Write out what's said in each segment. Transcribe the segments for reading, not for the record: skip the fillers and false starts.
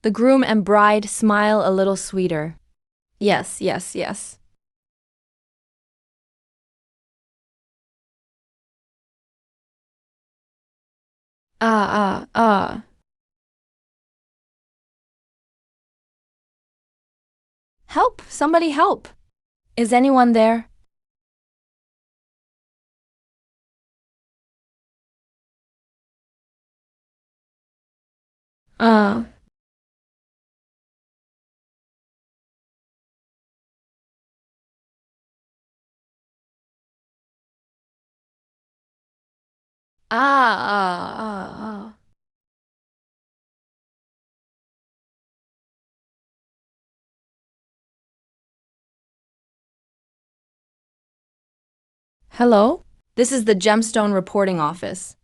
The groom and bride smile a little sweeter. Yes, yes, yes. Ah, ah, ah. Help! Somebody help! Is anyone there? Uh, ah. Hello? This is the Gemstone Reporting Office.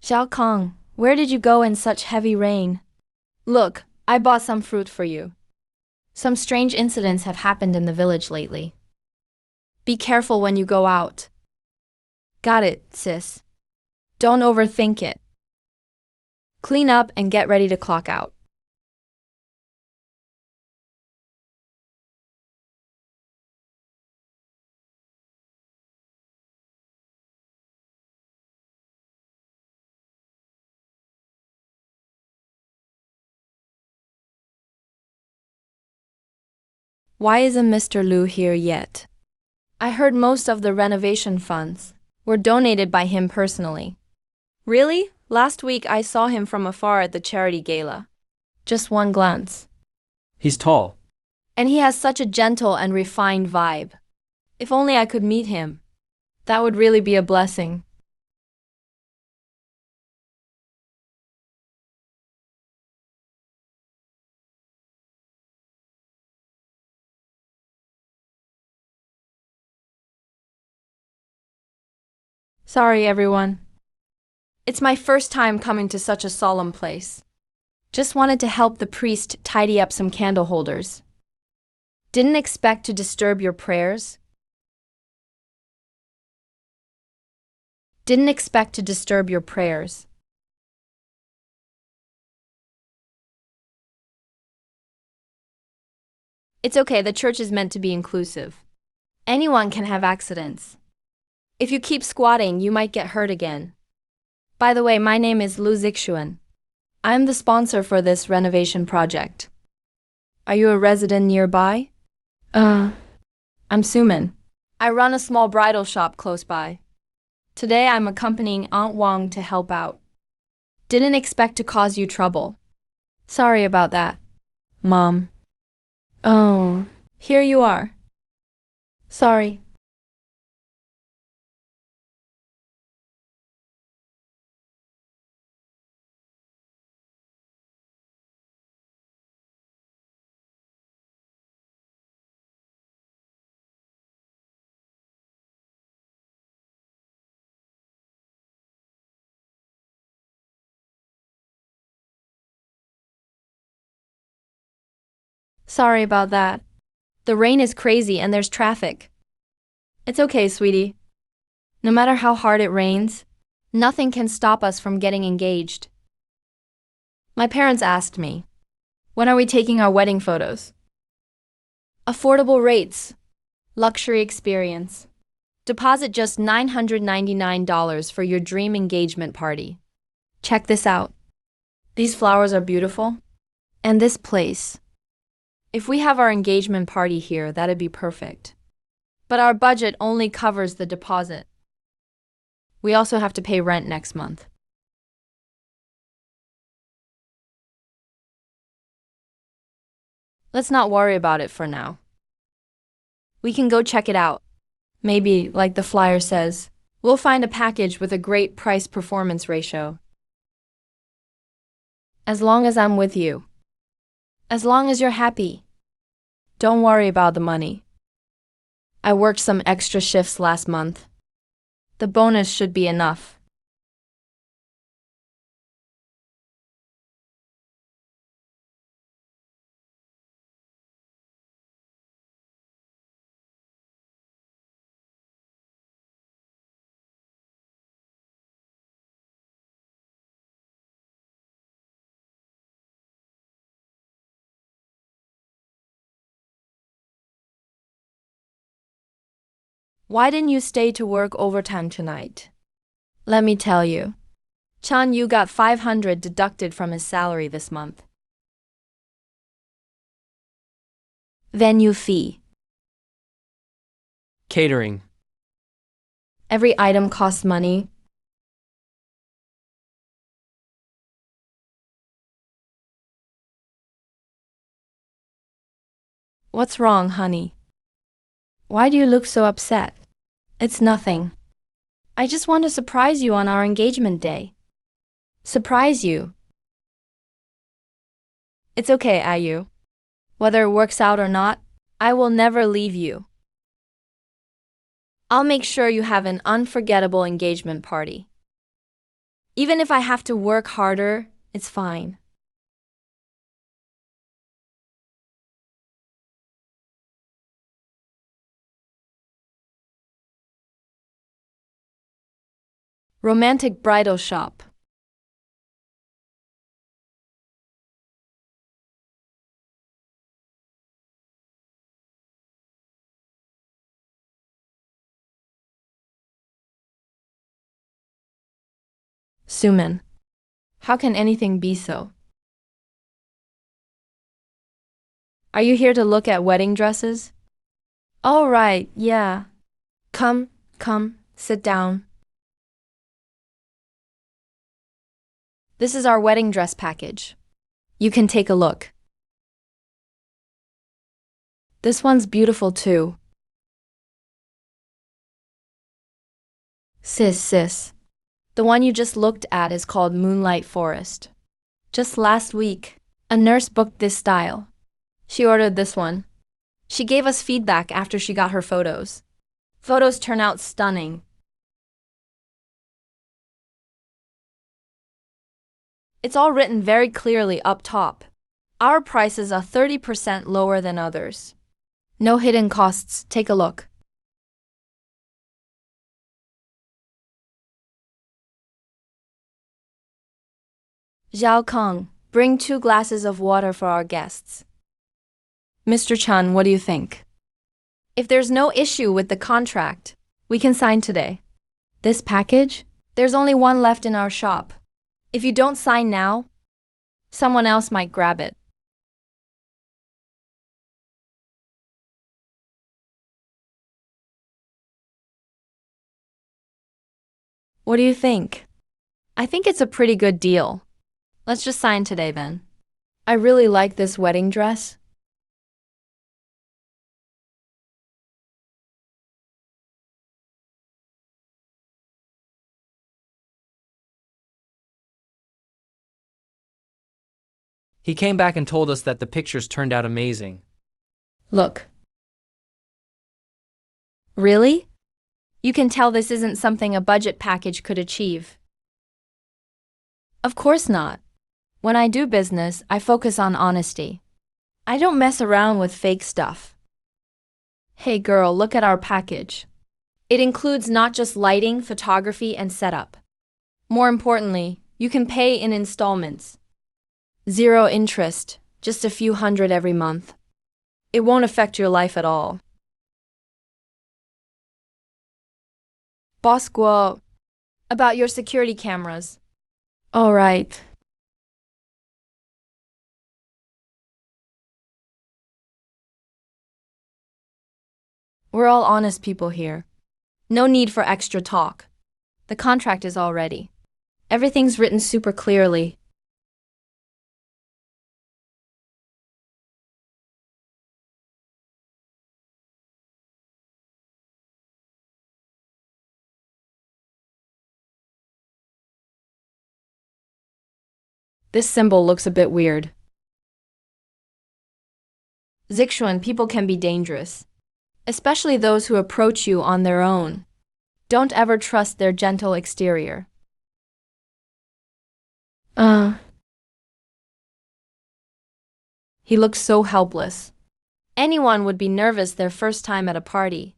Xiao Kong, where did you go in such heavy rain? Look, I bought some fruit for you. Some strange incidents have happened in the village lately. Be careful when you go out. Got it, sis. Don't overthink it. Clean up and get ready to clock out. Why isn't Mr. Liu here yet? I heard most of the renovation funds were donated by him personally. Really? Last week I saw him from afar at the charity gala. Just one glance. He's tall. And he has such a gentle and refined vibe. If only I could meet him. That would really be a blessing. Sorry, everyone. It's my first time coming to such a solemn place. Just wanted to help the priest tidy up some candle holders. Didn't expect to disturb your prayers. Didn't expect to disturb your prayers. It's okay, the church is meant to be inclusive. Anyone can have accidents. If you keep squatting, you might get hurt again. By the way, my name is Lu Zixuan. I'm the sponsor for this renovation project. Are you a resident nearby? I'm Suman. I run a small bridal shop close by. Today I'm accompanying Aunt Wang to help out. Didn't expect to cause you trouble. Sorry about that, Mom. Oh, here you are. Sorry. Sorry about that. The rain is crazy and there's traffic. It's okay, sweetie. No matter how hard it rains, nothing can stop us from getting engaged. My parents asked me, when are we taking our wedding photos? Affordable rates, luxury experience. Deposit just $999 for your dream engagement party. Check this out. These flowers are beautiful. And this place. If we have our engagement party here, that'd be perfect. But our budget only covers the deposit. We also have to pay rent next month. Let's not worry about it for now. We can go check it out. Maybe, like the flyer says, we'll find a package with a great price-performance ratio. As long as I'm with you. As long as you're happy. Don't worry about the money. I worked some extra shifts last month. The bonus should be enough. Why didn't you stay to work overtime tonight? Let me tell you. Chan Yu got 500 deducted from his salary this month. Venue fee. Catering. Every item costs money. What's wrong, honey? Why do you look so upset? It's nothing. I just want to surprise you on our engagement day. Surprise you. It's okay, Ayu. Whether it works out or not, I will never leave you. I'll make sure you have an unforgettable engagement party. Even if I have to work harder, it's fine. Romantic bridal shop. Suman. How can anything be so? Are you here to look at wedding dresses? All right, yeah. Come, sit down. This is our wedding dress package. You can take a look. This one's beautiful too. Sis. The one you just looked at is called Moonlight Forest. Just last week, a nurse booked this style. She ordered this one. She gave us feedback after she got her photos. Photos turn out stunning. It's all written very clearly up top. Our prices are 30% lower than others. No hidden costs. Take a look. Zhao Kong, bring 2 glasses of water for our guests. Mr. Chan, what do you think? If there's no issue with the contract, we can sign today. This package? There's only one left in our shop. If you don't sign now, someone else might grab it. What do you think? I think it's a pretty good deal. Let's just sign today then. I really like this wedding dress. He came back and told us that the pictures turned out amazing. Look. Really? You can tell this isn't something a budget package could achieve. Of course not. When I do business, I focus on honesty. I don't mess around with fake stuff. Hey girl, look at our package. It includes not just lighting, photography, and setup. More importantly, you can pay in installments. 0 interest, just a few hundred every month. It won't affect your life at all. Boss Guo, about your security cameras. All right. We're all honest people here. No need for extra talk. The contract is all ready. Everything's written super clearly. This symbol looks a bit weird. Zixuan, people can be dangerous, especially those who approach you on their own. Don't ever trust their gentle exterior. He looks so helpless. Anyone would be nervous their first time at a party.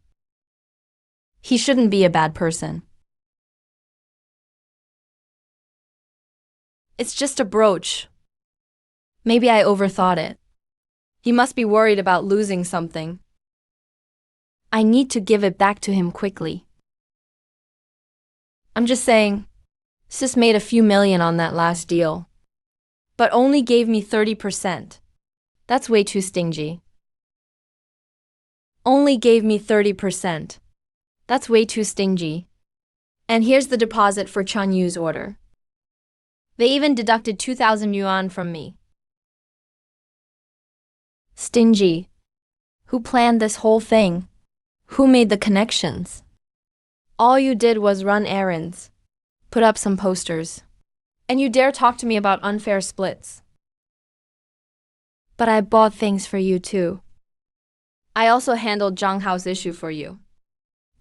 He shouldn't be a bad person. It's just a brooch. Maybe I overthought it. He must be worried about losing something. I need to give it back to him quickly. I'm just saying, sis made a few million on that last deal, but only gave me 30%. That's way too stingy. Only gave me 30%. That's way too stingy. And here's the deposit for Chun Yu's order. They even deducted 2,000 yuan from me. Stingy. Who planned this whole thing? Who made the connections? All you did was run errands, put up some posters, and you dare talk to me about unfair splits. But I bought things for you too. I also handled Zhang Hao's issue for you.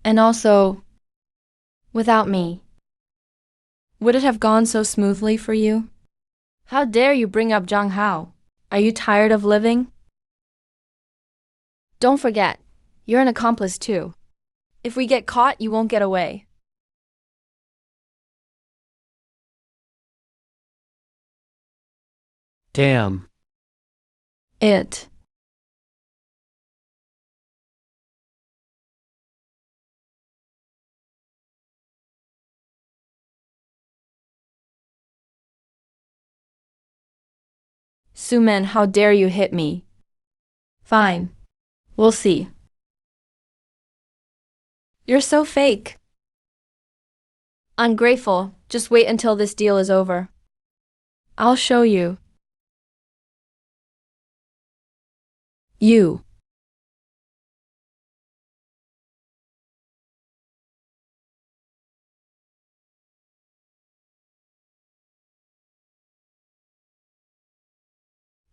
And also, without me, would it have gone so smoothly for you? How dare you bring up Zhang Hao? Are you tired of living? Don't forget, you're an accomplice too. If we get caught, you won't get away. Damn. It. Suman, how dare you hit me? Fine. We'll see. You're so fake. Ungrateful. Just wait until this deal is over. I'll show you. You.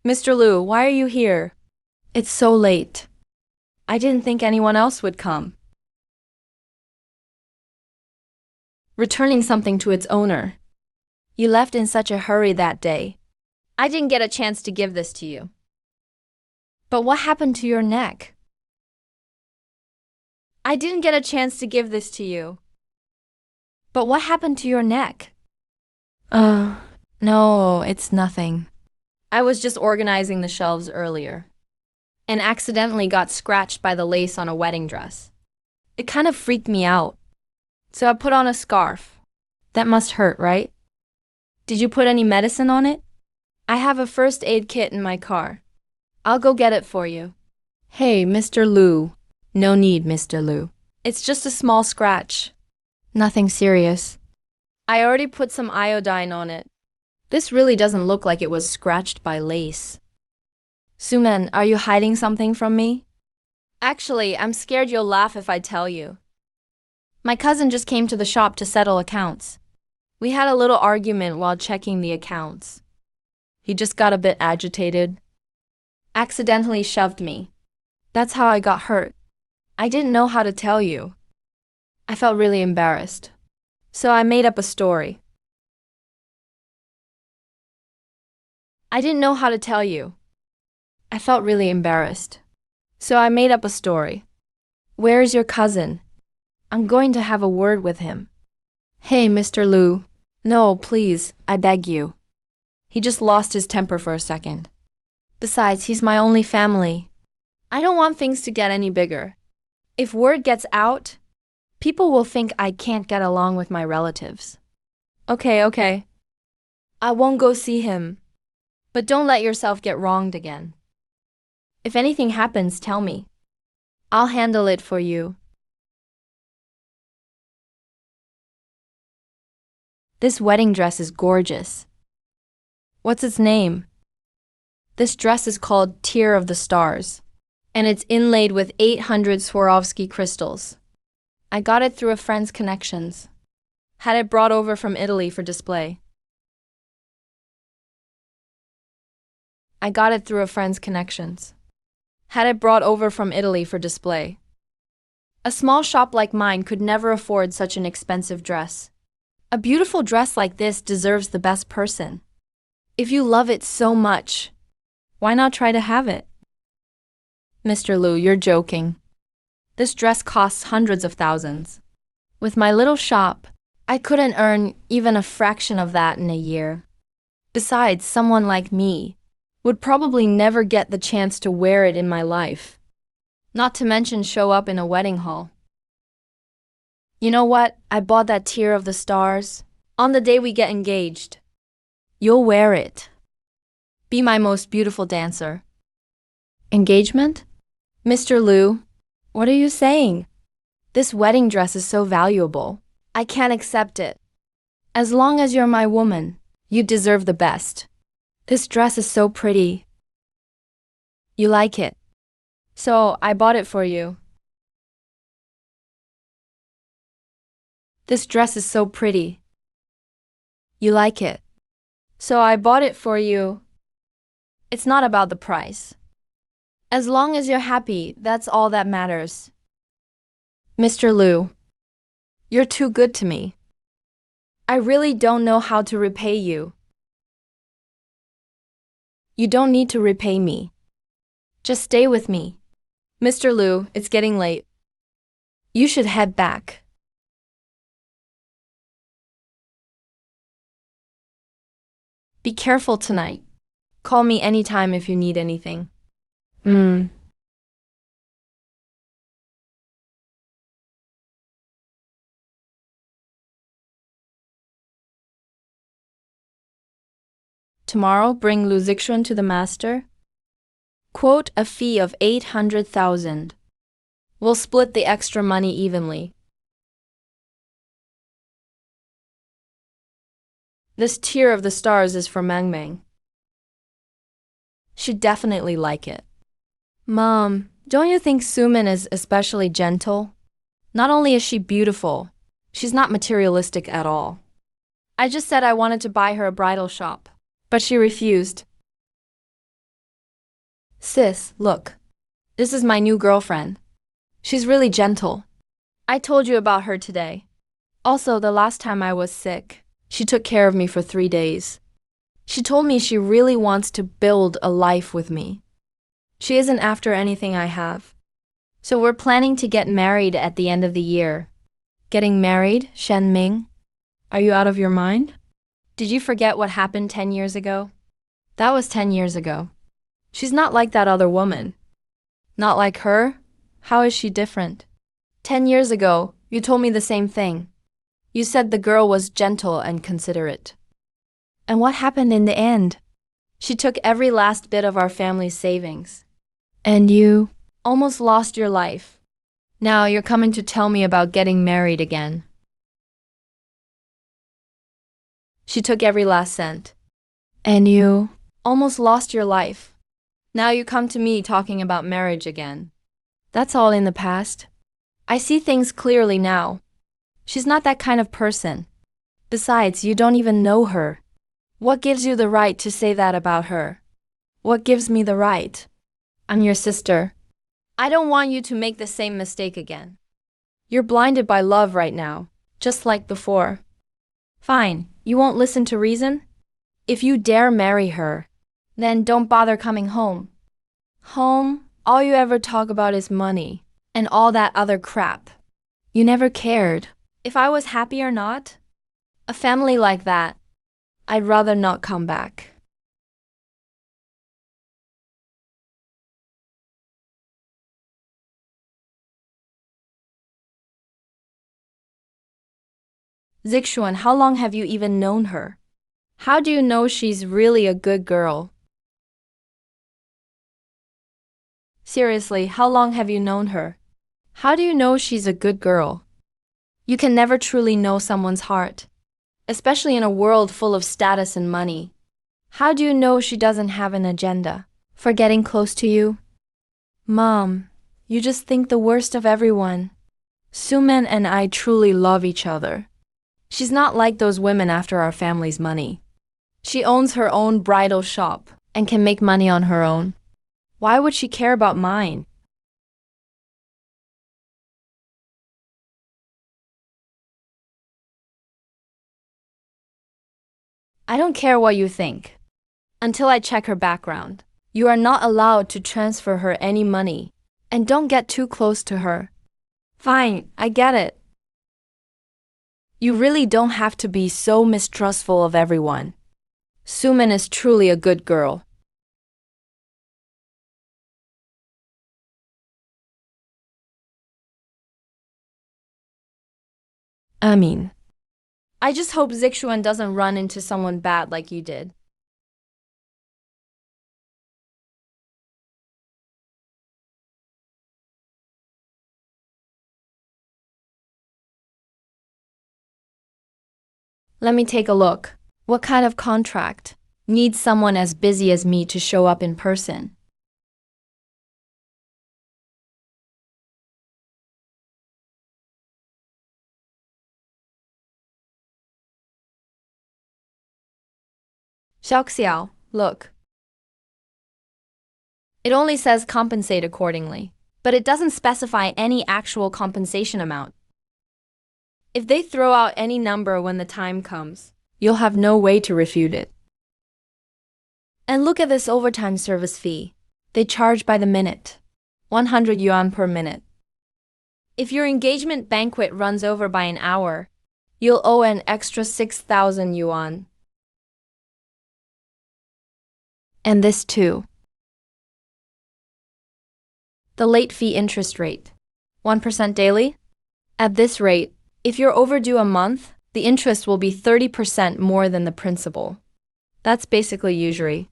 Mr. Liu, why are you here? It's so late. I didn't think anyone else would come. Returning something to its owner. You left in such a hurry that day. I didn't get a chance to give this to you. But what happened to your neck? I didn't get a chance to give this to you. But what happened to your neck? No, it's nothing. I was just organizing the shelves earlier and accidentally got scratched by the lace on a wedding dress. It kind of freaked me out. So I put on a scarf. That must hurt, right? Did you put any medicine on it? I have a first aid kit in my car. I'll go get it for you. Hey, Mr. Liu. No need, Mr. Liu. It's just a small scratch. Nothing serious. I already put some iodine on it. This really doesn't look like it was scratched by lace. Suman, are you hiding something from me? Actually, I'm scared you'll laugh if I tell you. My cousin just came to the shop to settle accounts. We had a little argument while checking the accounts. He just got a bit agitated. Accidentally shoved me. That's how I got hurt. I didn't know how to tell you. I felt really embarrassed. So I made up a story. I didn't know how to tell you. I felt really embarrassed. So I made up a story. Where is your cousin? I'm going to have a word with him. Hey, Mr. Liu. No, please, I beg you. He just lost his temper for a second. Besides, he's my only family. I don't want things to get any bigger. If word gets out, people will think I can't get along with my relatives. Okay. I won't go see him. But don't let yourself get wronged again. If anything happens, tell me. I'll handle it for you. This wedding dress is gorgeous. What's its name? This dress is called Tear of the Stars, and it's inlaid with 800 Swarovski crystals. I got it through a friend's connections. Had it brought over from Italy for display. I got it through a friend's connections. Had it brought over from Italy for display. A small shop like mine could never afford such an expensive dress. A beautiful dress like this deserves the best person. If you love it so much, why not try to have it? Mr. Liu, you're joking. This dress costs hundreds of thousands. With my little shop, I couldn't earn even a fraction of that in a year. Besides, someone like me would probably never get the chance to wear it in my life. Not to mention show up in a wedding hall. You know what? I bought that tier of the stars on the day we get engaged. You'll wear it. Be my most beautiful dancer. Engagement? Mr. Liu, what are you saying? This wedding dress is so valuable. I can't accept it. As long as you're my woman, you deserve the best. This dress is so pretty. You like it. So I bought it for you. This dress is so pretty. You like it. So I bought it for you. It's not about the price. As long as you're happy, that's all that matters. Mr. Liu, you're too good to me. I really don't know how to repay you. You don't need to repay me. Just stay with me. Mr. Liu, it's getting late. You should head back. Be careful tonight. Call me anytime if you need anything. Tomorrow, bring Lu Zixuan to the master. Quote a fee of 800,000. We'll split the extra money evenly. This tier of the stars is for Meng Meng. She'd definitely like it. Mom, don't you think Sumin is especially gentle? Not only is she beautiful, she's not materialistic at all. I just said I wanted to buy her a bridal shop, but she refused. Sis, look. This is my new girlfriend. She's really gentle. I told you about her today. Also, the last time I was sick, she took care of me for 3 days. She told me she really wants to build a life with me. She isn't after anything I have. So we're planning to get married at the end of the year. Getting married, Shen Ming? Are you out of your mind? Did you forget what happened 10 years ago? That was 10 years ago. She's not like that other woman. Not like her? How is she different? 10 years ago, you told me the same thing. You said the girl was gentle and considerate. And what happened in the end? She took every last bit of our family's savings. And you almost lost your life. Now you're coming to tell me about getting married again. She took every last cent. And you almost lost your life. Now you come to me talking about marriage again. That's all in the past. I see things clearly now. She's not that kind of person. Besides, you don't even know her. What gives you the right to say that about her? What gives me the right? I'm your sister. I don't want you to make the same mistake again. You're blinded by love right now, just like before. Fine, you won't listen to reason? If you dare marry her, then don't bother coming home. Home, all you ever talk about is money and all that other crap. You never cared if I was happy or not. A family like that, I'd rather not come back. Zixuan, how long have you even known her? How do you know she's really a good girl? Seriously, how long have you known her? How do you know she's a good girl? You can never truly know someone's heart, especially in a world full of status and money. How do you know she doesn't have an agenda for getting close to you? Mom, you just think the worst of everyone. Suman and I truly love each other. She's not like those women after our family's money. She owns her own bridal shop and can make money on her own. Why would she care about mine? I don't care what you think. Until I check her background, you are not allowed to transfer her any money. And don't get too close to her. Fine, I get it. You really don't have to be so mistrustful of everyone. Suman is truly a good girl. I mean, I just hope Zixuan doesn't run into someone bad like you did. Let me take a look. What kind of contract needs someone as busy as me to show up in person? Xiaoxiao, look. It only says compensate accordingly, but it doesn't specify any actual compensation amount. If they throw out any number when the time comes, you'll have no way to refute it. And look at this overtime service fee. They charge by the minute. 100 yuan per minute. If your engagement banquet runs over by an hour, you'll owe an extra 6,000 yuan. And this too. The late fee interest rate. 1% daily? At this rate, if you're overdue a month, the interest will be 30% more than the principal. That's basically usury.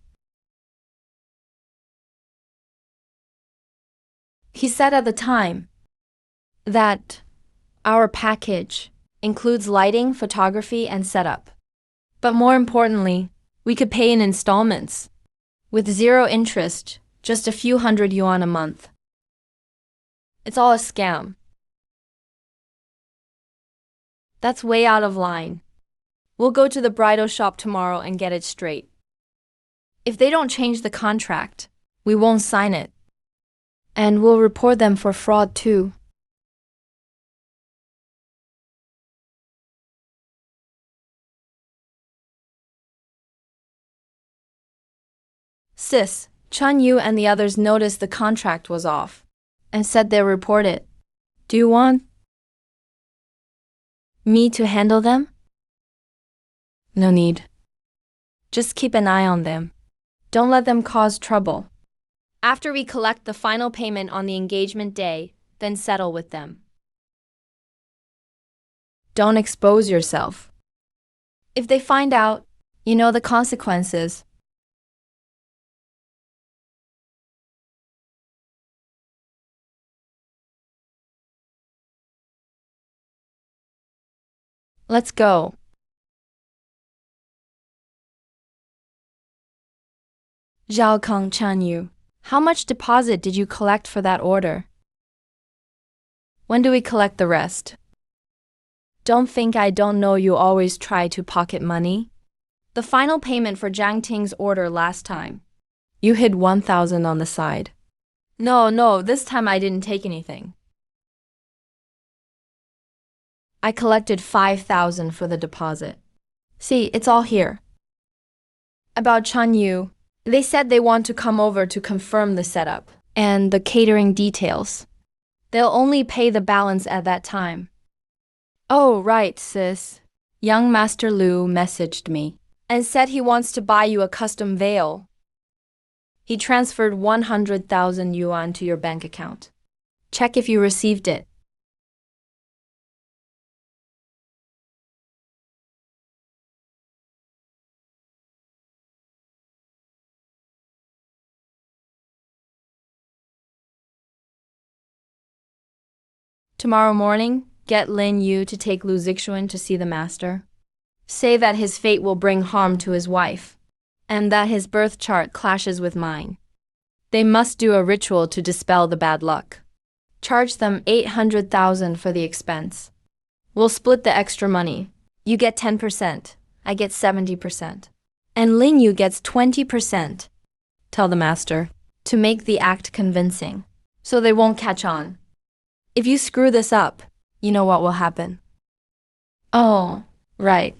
He said at the time that our package includes lighting, photography, and setup. But more importantly, we could pay in installments with zero interest, just a few hundred yuan a month. It's all a scam. That's way out of line. We'll go to the bridal shop tomorrow and get it straight. If they don't change the contract, we won't sign it. And we'll report them for fraud too. Sis, Chun Yu and the others noticed the contract was off and said they'll report it. Do you want me to handle them? No need. Just keep an eye on them. Don't let them cause trouble. After we collect the final payment on the engagement day, then settle with them. Don't expose yourself. If they find out, you know the consequences. Let's go. Zhao Kong Chan Yu, how much deposit did you collect for that order? When do we collect the rest? Don't think I don't know you always try to pocket money. The final payment for Zhang Ting's order last time. You hid 1,000 on the side. No, this time I didn't take anything. I collected 5,000 for the deposit. See, it's all here. About Chun Yu, they said they want to come over to confirm the setup and the catering details. They'll only pay the balance at that time. Oh, right, sis. Young Master Lu messaged me and said he wants to buy you a custom veil. He transferred 100,000 yuan to your bank account. Check if you received it. Tomorrow morning, get Lin Yu to take Lu Zixuan to see the master. Say that his fate will bring harm to his wife, and that his birth chart clashes with mine. They must do a ritual to dispel the bad luck. Charge them 800,000 for the expense. We'll split the extra money. You get 10%, I get 70%. And Lin Yu gets 20%. Tell the master to make the act convincing, so they won't catch on. If you screw this up, you know what will happen. Oh, right.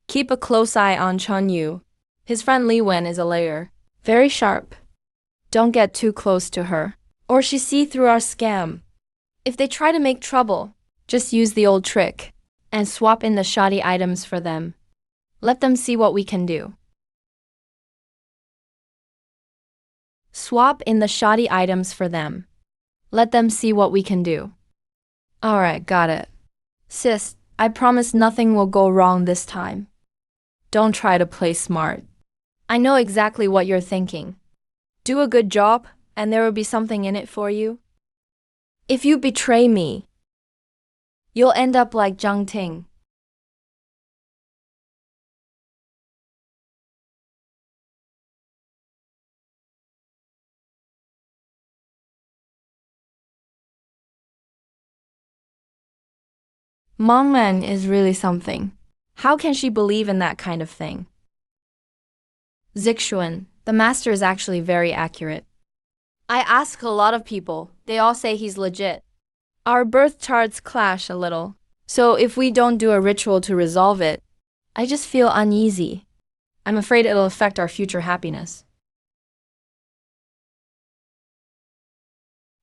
Keep a close eye on Chun Yu. His friend Li Wen is a layer. Very sharp. Don't get too close to her, or she see through our scam. If they try to make trouble, just use the old trick and swap in the shoddy items for them. Let them see what we can do. Swap in the shoddy items for them. Let them see what we can do. Alright, got it. Sis, I promise nothing will go wrong this time. Don't try to play smart. I know exactly what you're thinking. Do a good job, and there will be something in it for you. If you betray me, you'll end up like Zhang Ting. Mongman is really something. How can she believe in that kind of thing? Zixuan, the master is actually very accurate. I ask a lot of people, they all say he's legit. Our birth charts clash a little, so if we don't do a ritual to resolve it, I just feel uneasy. I'm afraid it'll affect our future happiness.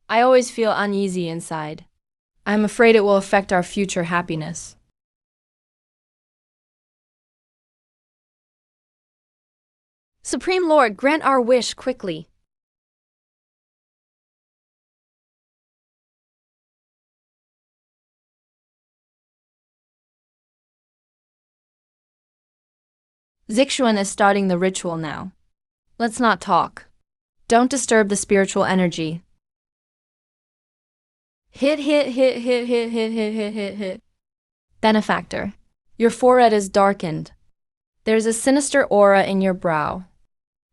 I always feel uneasy inside. I'm afraid it will affect our future happiness. Supreme Lord, grant our wish quickly. Zixuan is starting the ritual now. Let's not talk. Don't disturb the spiritual energy. Hit, hit, hit, hit, hit, hit, hit, hit, hit, hit. Benefactor, your forehead is darkened. There's a sinister aura in your brow.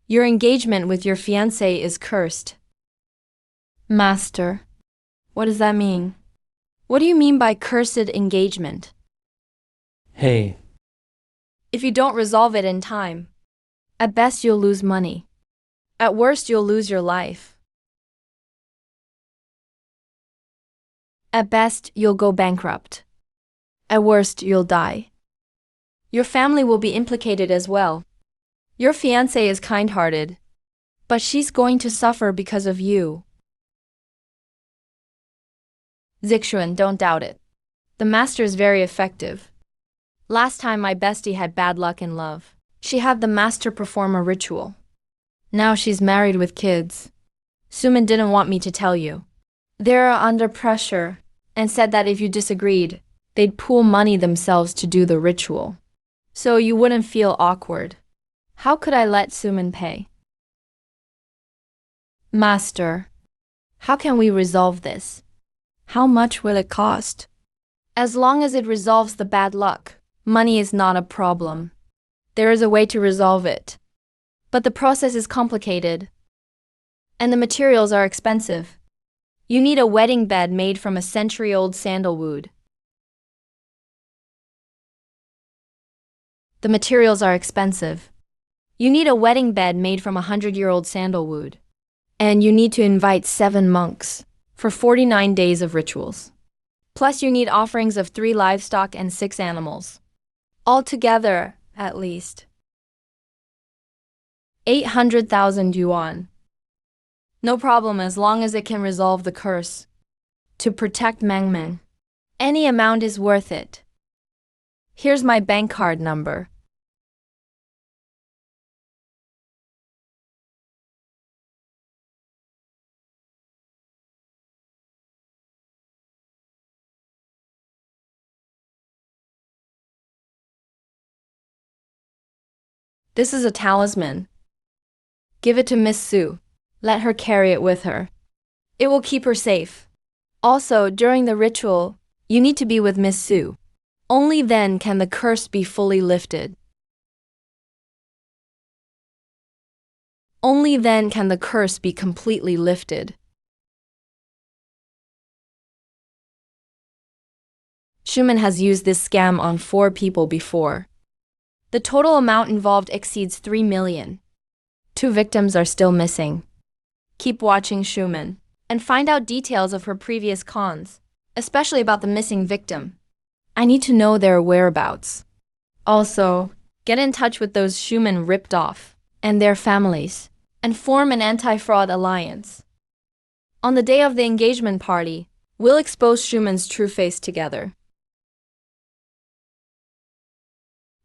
Your engagement with your fiancé is cursed. Master, what does that mean? What do you mean by cursed engagement? Hey, If you don't resolve it in time, at best you'll lose money. At worst you'll lose your life. At best you'll go bankrupt. At worst you'll die. Your family will be implicated as well. Your fiancé is kind-hearted, but she's going to suffer because of you. Zixuan, don't doubt it. The master is very effective. Last time my bestie had bad luck in love. She had the master perform a ritual. Now she's married with kids. Suman didn't want me to tell you. They're under pressure and said that if you disagreed, they'd pool money themselves to do the ritual. So you wouldn't feel awkward. How could I let Suman pay? Master, how can we resolve this? How much will it cost? As long as it resolves the bad luck, money is not a problem. There is a way to resolve it. But the process is complicated, and the materials are expensive. You need a wedding bed made from a century-old sandalwood. The materials are expensive. You need a wedding bed made from 100-year-old sandalwood. And you need to invite 7 monks for 49 days of rituals. Plus you need offerings of 3 livestock and 6 animals. Altogether, at least 800,000 yuan. No problem as long as it can resolve the curse. To protect Mengmen, any amount is worth it. Here's my bank card number. This is a talisman. Give it to Miss Sue. Let her carry it with her. It will keep her safe. Also, during the ritual, you need to be with Miss Sue. Only then can the curse be fully lifted. Only then can the curse be completely lifted. Schumann has used this scam on 4 people before. The total amount involved exceeds 3 million. 2 victims are still missing. Keep watching Schumann and find out details of her previous cons, especially about the missing victim. I need to know their whereabouts. Also, get in touch with those Schumann ripped off and their families and form an anti-fraud alliance. On the day of the engagement party, we'll expose Schumann's true face together.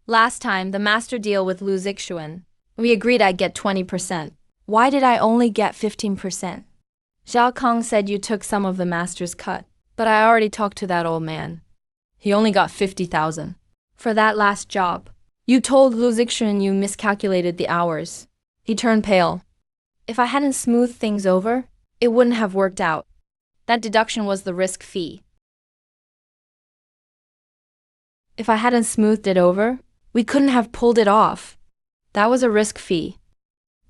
Last time, the master deal with Lu Zixuan, we agreed I'd get 20%. Why did I only get 15%? Zhao Kong said you took some of the master's cut, but I already talked to that old man. He only got 50,000. For that last job. You told Lu Zixuan you miscalculated the hours. He turned pale. If I hadn't smoothed things over, it wouldn't have worked out. That deduction was the risk fee. If I hadn't smoothed it over, we couldn't have pulled it off. That was a risk fee.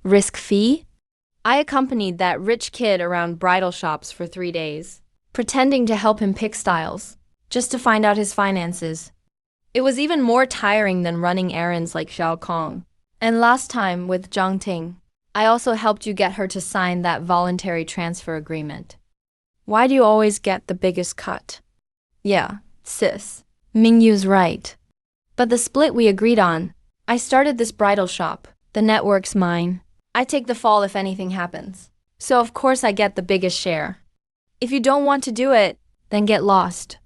Risk fee? I accompanied that rich kid around bridal shops for 3 days, pretending to help him pick styles, just to find out his finances. It was even more tiring than running errands like Xiao Kong. And last time with Zhang Ting, I also helped you get her to sign that voluntary transfer agreement. Why do you always get the biggest cut? Yeah, sis. Mingyu's right. But the split we agreed on. I started this bridal shop. The network's mine. I take the fall if anything happens. So of course I get the biggest share. If you don't want to do it, then get lost.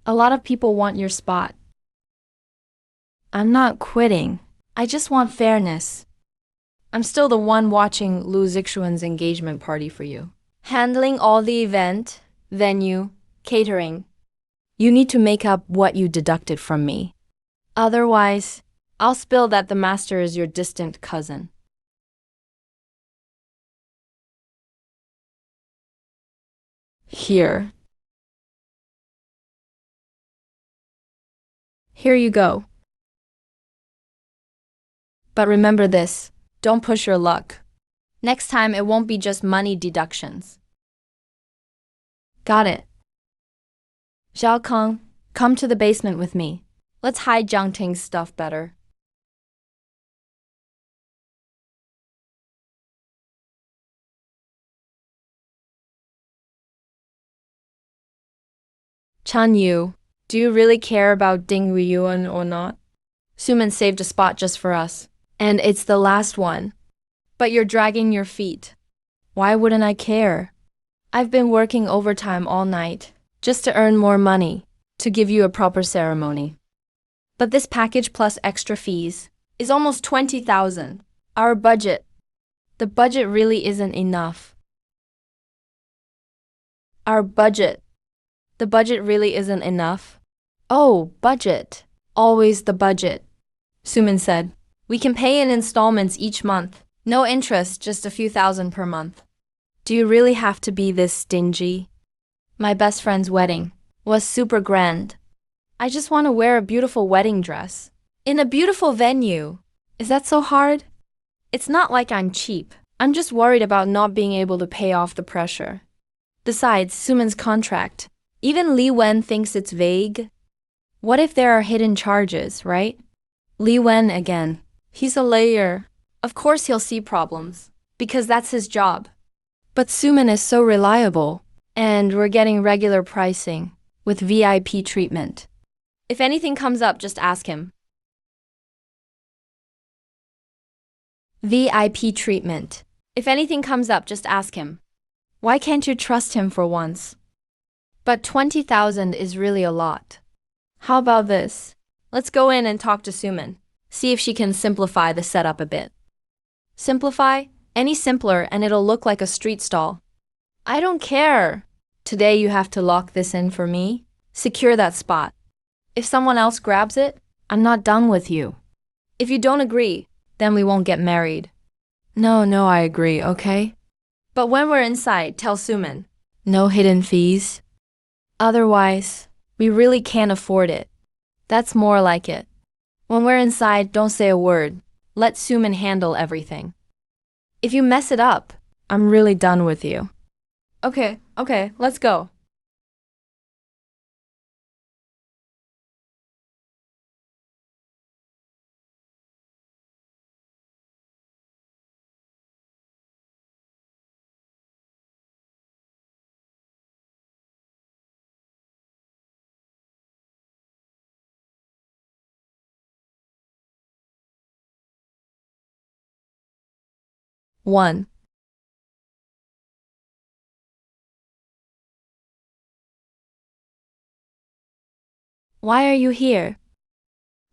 A lot of people want your spot. I'm not quitting. I just want fairness. I'm still the one watching Lu Zixuan's engagement party for you. Handling all the event, venue, catering. You need to make up what you deducted from me. Otherwise, I'll spill that the master is your distant cousin. Here. Here you go. But remember this, don't push your luck. Next time it won't be just money deductions. Got it. Xiao Kong, come to the basement with me. Let's hide Zhang Ting's stuff better. Chan Yu, do you really care about Ding Riyuan or not? Suman saved a spot just for us. And it's the last one. But you're dragging your feet. Why wouldn't I care? I've been working overtime all night, just to earn more money, to give you a proper ceremony. But this package plus extra fees is almost 20,000. Our budget. The budget really isn't enough. Our budget. The budget really isn't enough. Oh, budget. Always the budget. Suman said. We can pay in installments each month. No interest, just a few thousand per month. Do you really have to be this stingy? My best friend's wedding was super grand. I just want to wear a beautiful wedding dress. In a beautiful venue. Is that so hard? It's not like I'm cheap. I'm just worried about not being able to pay off the pressure. Besides, Suman's contract. Even Li Wen thinks it's vague. What if there are hidden charges, right? Li Wen again. He's a layer. Of course he'll see problems, because that's his job. But Suman is so reliable, and we're getting regular pricing, with VIP treatment. If anything comes up, just ask him. VIP treatment. If anything comes up, just ask him. Why can't you trust him for once? But 20,000 is really a lot. How about this? Let's go in and talk to Suman. See if she can simplify the setup a bit. Simplify? Any simpler and it'll look like a street stall. I don't care. Today you have to lock this in for me. Secure that spot. If someone else grabs it, I'm not done with you. If you don't agree, then we won't get married. No, I agree, okay? But when we're inside, tell Suman. No hidden fees. Otherwise, we really can't afford it. That's more like it. When we're inside, don't say a word. Let Suman handle everything. If you mess it up, I'm really done with you. Okay, let's go. One. Why are you here?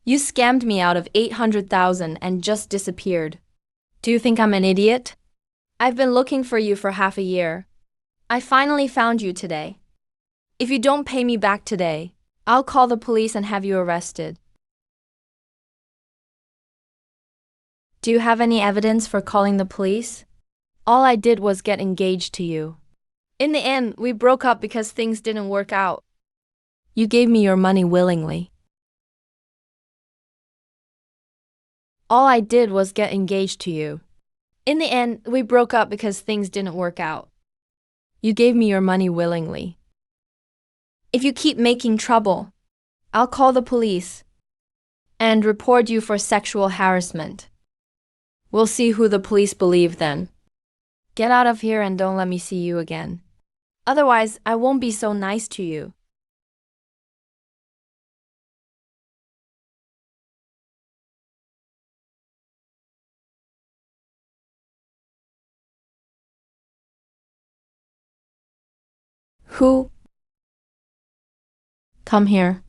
You scammed me out of 800,000 and just disappeared. Do you think I'm an idiot? I've been looking for you for half a year. I finally found you today. If you don't pay me back today, I'll call the police and have you arrested. Do you have any evidence for calling the police? All I did was get engaged to you. In the end, we broke up because things didn't work out. You gave me your money willingly. All I did was get engaged to you. In the end, we broke up because things didn't work out. You gave me your money willingly. If you keep making trouble, I'll call the police and report you for sexual harassment. We'll see who the police believe then. Get out of here and don't let me see you again. Otherwise, I won't be so nice to you. Who? Come here.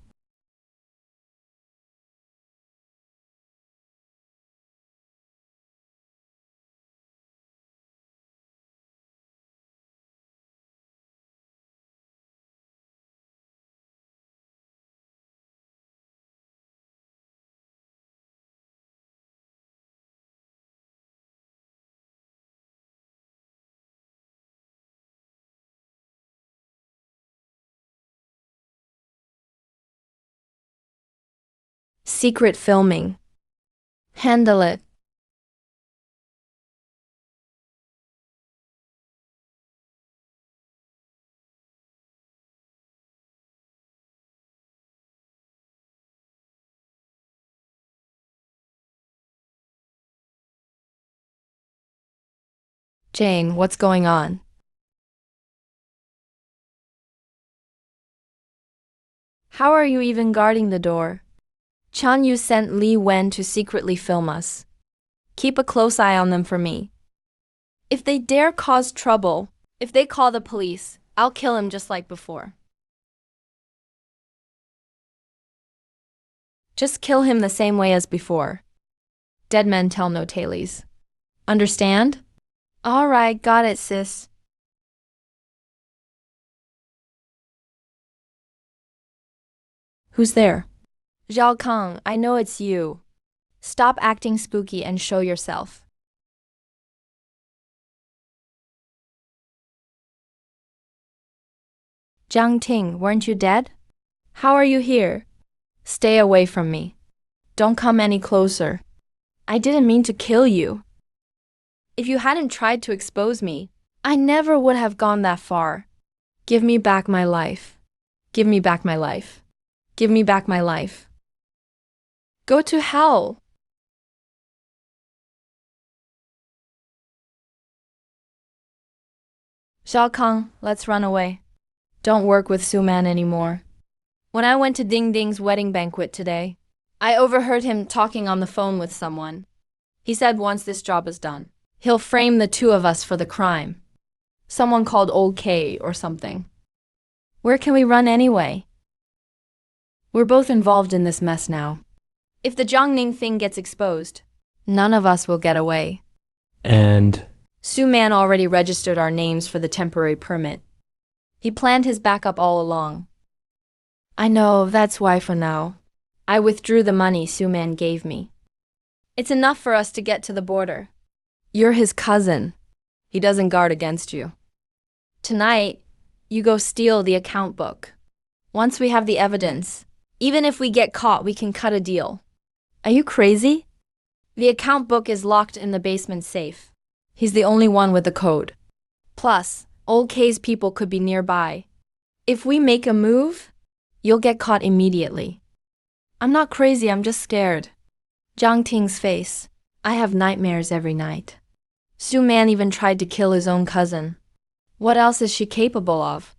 Secret filming. Handle it. Jane, what's going on? How are you even guarding the door? Chan Yu sent Li Wen to secretly film us. Keep a close eye on them for me. If they dare cause trouble, if they call the police, I'll kill him just like before. Just kill him the same way as before. Dead men tell no tales. Understand? Alright, got it, sis. Who's there? Zhao Kang, I know it's you. Stop acting spooky and show yourself. Jiang Ting, weren't you dead? How are you here? Stay away from me. Don't come any closer. I didn't mean to kill you. If you hadn't tried to expose me, I never would have gone that far. Give me back my life. Give me back my life. Give me back my life. Go to hell. Zhao Kang, let's run away. Don't work with Su Man anymore. When I went to Ding Ding's wedding banquet today, I overheard him talking on the phone with someone. He said once this job is done, he'll frame the two of us for the crime. Someone called Old K or something. Where can we run anyway? We're both involved in this mess now. If the Jiangning thing gets exposed, none of us will get away. And Su Man already registered our names for the temporary permit. He planned his backup all along. I know, that's why for now, I withdrew the money Su Man gave me. It's enough for us to get to the border. You're his cousin. He doesn't guard against you. Tonight, you go steal the account book. Once we have the evidence, even if we get caught, we can cut a deal. Are you crazy? The account book is locked in the basement safe. He's the only one with the code. Plus, Old K's people could be nearby. If we make a move, you'll get caught immediately. I'm not crazy, I'm just scared. Jiang Ting's face. I have nightmares every night. Su Man even tried to kill his own cousin. What else is she capable of?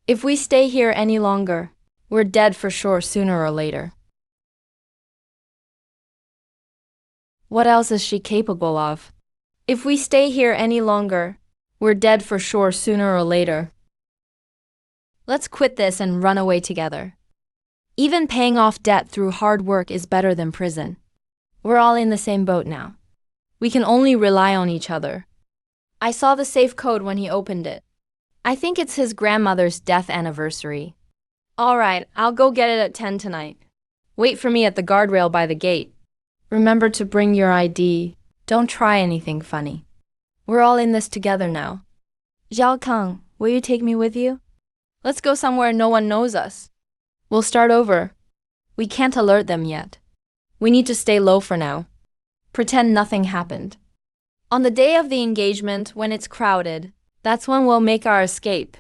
If we stay here any longer, we're dead for sure sooner or later. What else is she capable of? If we stay here any longer, we're dead for sure sooner or later. Let's quit this and run away together. Even paying off debt through hard work is better than prison. We're all in the same boat now. We can only rely on each other. I saw the safe code when he opened it. I think it's his grandmother's death anniversary. Alright, I'll go get it at 10 tonight. Wait for me at the guardrail by the gate. Remember to bring your ID. Don't try anything funny. We're all in this together now. Zhao Kang, will you take me with you? Let's go somewhere no one knows us. We'll start over. We can't alert them yet. We need to stay low for now. Pretend nothing happened. On the day of the engagement, when it's crowded, that's when we'll make our escape.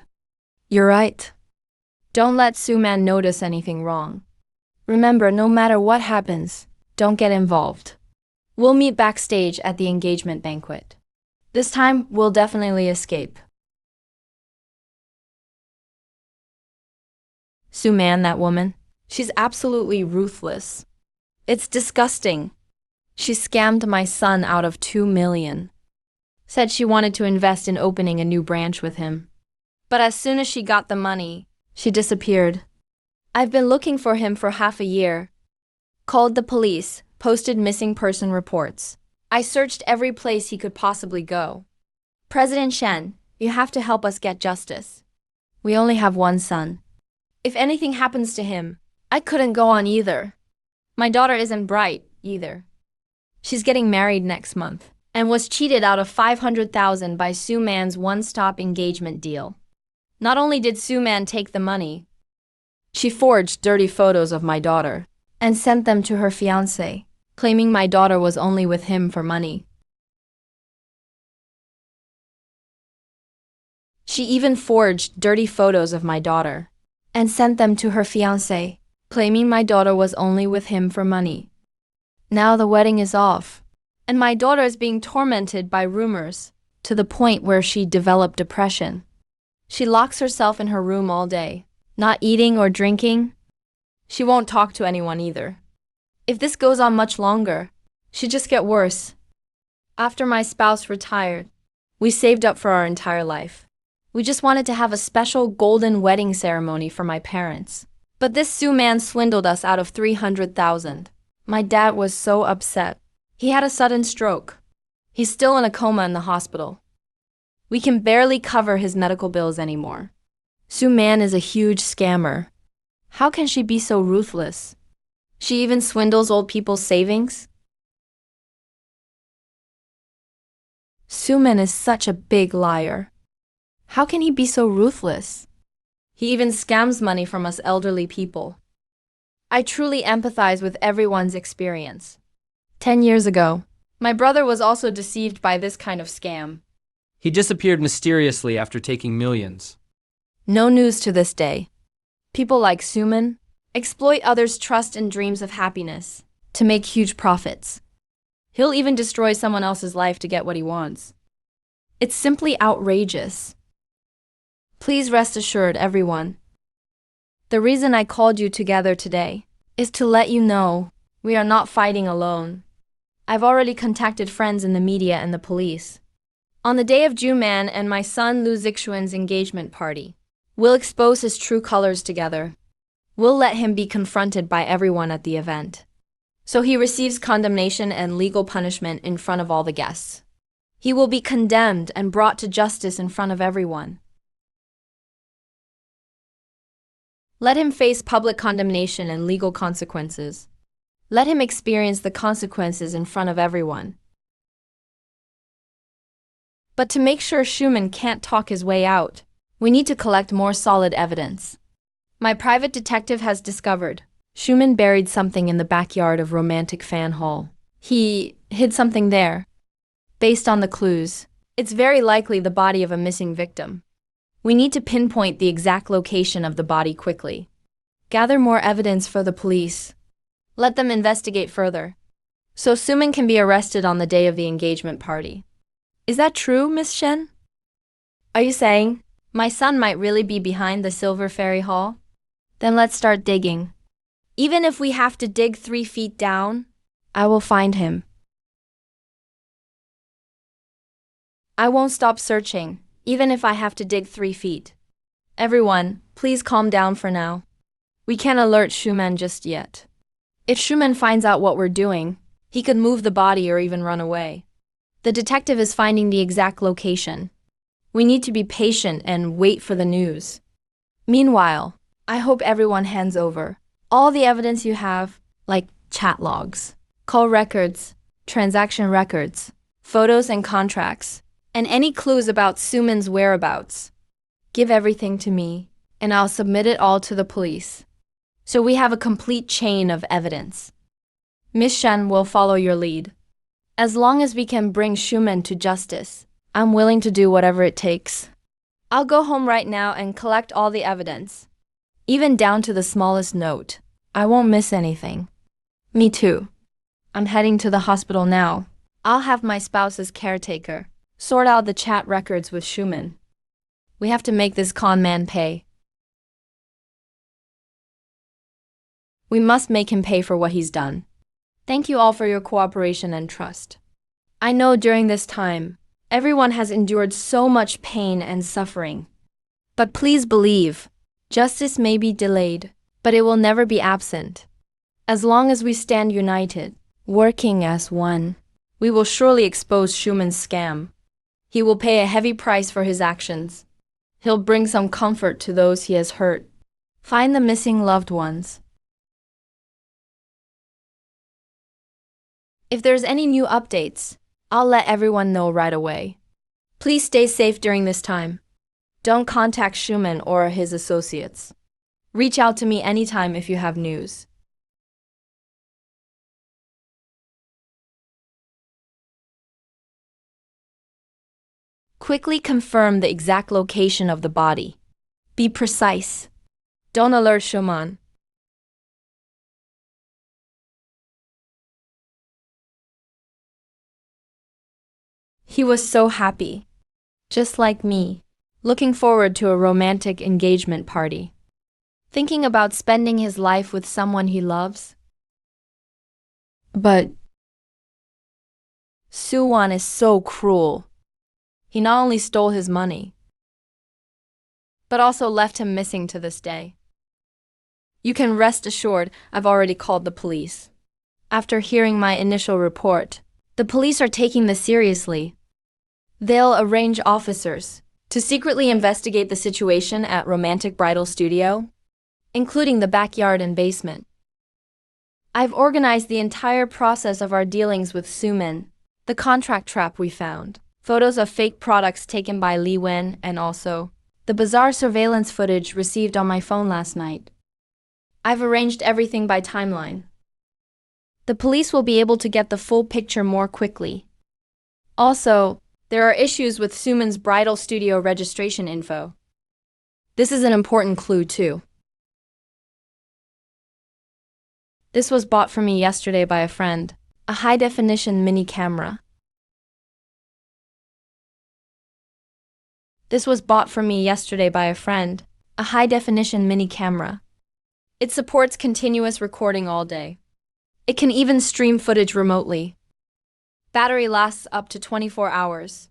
You're right. Don't let Suman notice anything wrong. Remember, no matter what happens, don't get involved. We'll meet backstage at the engagement banquet. This time, we'll definitely escape. Suman, that woman, she's absolutely ruthless. It's disgusting. She scammed my son out of 2 million. Said she wanted to invest in opening a new branch with him. But as soon as she got the money, she disappeared. I've been looking for him for half a year. Called the police, posted missing person reports. I searched every place he could possibly go. President Shen, you have to help us get justice. We only have one son. If anything happens to him, I couldn't go on either. My daughter isn't bright, either. She's getting married next month, and was cheated out of 500,000 by Suman's one-stop engagement deal. Not only did Suman take the money, she forged dirty photos of my daughter and sent them to her fiancé, claiming my daughter was only with him for money. She even forged dirty photos of my daughter and sent them to her fiancé, claiming my daughter was only with him for money. Now the wedding is off, and my daughter is being tormented by rumors to the point where she developed depression. She locks herself in her room all day, not eating or drinking. She won't talk to anyone either. If this goes on much longer, she'll just get worse. After my spouse retired, we saved up for our entire life. We just wanted to have a special golden wedding ceremony for my parents. But this Suman swindled us out of 300,000. My dad was so upset. He had a sudden stroke. He's still in a coma in the hospital. We can barely cover his medical bills anymore. Suman is a huge scammer. How can she be so ruthless? She even swindles old people's savings? Suman is such a big liar. How can he be so ruthless? He even scams money from us elderly people. I truly empathize with everyone's experience. 10 years ago, my brother was also deceived by this kind of scam. He disappeared mysteriously after taking millions. No news to this day. People like Suman exploit others' trust and dreams of happiness to make huge profits. He'll even destroy someone else's life to get what he wants. It's simply outrageous. Please rest assured, everyone. The reason I called you together today is to let you know we are not fighting alone. I've already contacted friends in the media and the police. On the day of Juman and my son Lu Zixuan's engagement party, we'll expose his true colors together. We'll let him be confronted by everyone at the event, so he receives condemnation and legal punishment in front of all the guests. He will be condemned and brought to justice in front of everyone. Let him face public condemnation and legal consequences. Let him experience the consequences in front of everyone. But to make sure Schumann can't talk his way out, we need to collect more solid evidence. My private detective has discovered Schumann buried something in the backyard of Romantic Fan Hall. He hid something there. Based on the clues, it's very likely the body of a missing victim. We need to pinpoint the exact location of the body quickly. Gather more evidence for the police. Let them investigate further, so Suman can be arrested on the day of the engagement party. Is that true, Miss Shen? Are you saying my son might really be behind the Silver Fairy Hall? Then let's start digging. Even if we have to dig 3 feet down, I will find him. I won't stop searching, even if I have to dig 3 feet. Everyone, please calm down for now. We can't alert Schumann just yet. If Schumann finds out what we're doing, he could move the body or even run away. The detective is finding the exact location. We need to be patient and wait for the news. Meanwhile, I hope everyone hands over all the evidence you have, like chat logs, call records, transaction records, photos and contracts, and any clues about Suman's whereabouts. Give everything to me, and I'll submit it all to the police. So we have a complete chain of evidence. Miss Shen will follow your lead. As long as we can bring Schumann to justice, I'm willing to do whatever it takes. I'll go home right now and collect all the evidence, even down to the smallest note. I won't miss anything. Me too. I'm heading to the hospital now. I'll have my spouse's caretaker sort out the chat records with Schumann. We have to make this con man pay. We must make him pay for what he's done. Thank you all for your cooperation and trust. I know during this time, everyone has endured so much pain and suffering. But please believe, justice may be delayed, but it will never be absent. As long as we stand united, working as one, we will surely expose Schumann's scam. He will pay a heavy price for his actions. He'll bring some comfort to those he has hurt. Find the missing loved ones. If there's any new updates, I'll let everyone know right away. Please stay safe during this time. Don't contact Schumann or his associates. Reach out to me anytime if you have news. Quickly confirm the exact location of the body. Be precise. Don't alert Schumann. He was so happy, just like me, looking forward to a romantic engagement party, thinking about spending his life with someone he loves. But Suwan is so cruel. He not only stole his money, but also left him missing to this day. You can rest assured I've already called the police. After hearing my initial report, the police are taking this seriously. They'll arrange officers to secretly investigate the situation at Romantic Bridal Studio, including the backyard and basement. I've organized the entire process of our dealings with Suman, the contract trap we found, photos of fake products taken by Li Wen, and also the bizarre surveillance footage received on my phone last night. I've arranged everything by timeline. The police will be able to get the full picture more quickly. Also, there are issues with Suman's bridal studio registration info. This is an important clue too. This was bought for me yesterday by a friend, a high-definition mini camera. This was bought for me yesterday by a friend, a high-definition mini camera. It supports continuous recording all day. It can even stream footage remotely. Battery lasts up to 24 hours.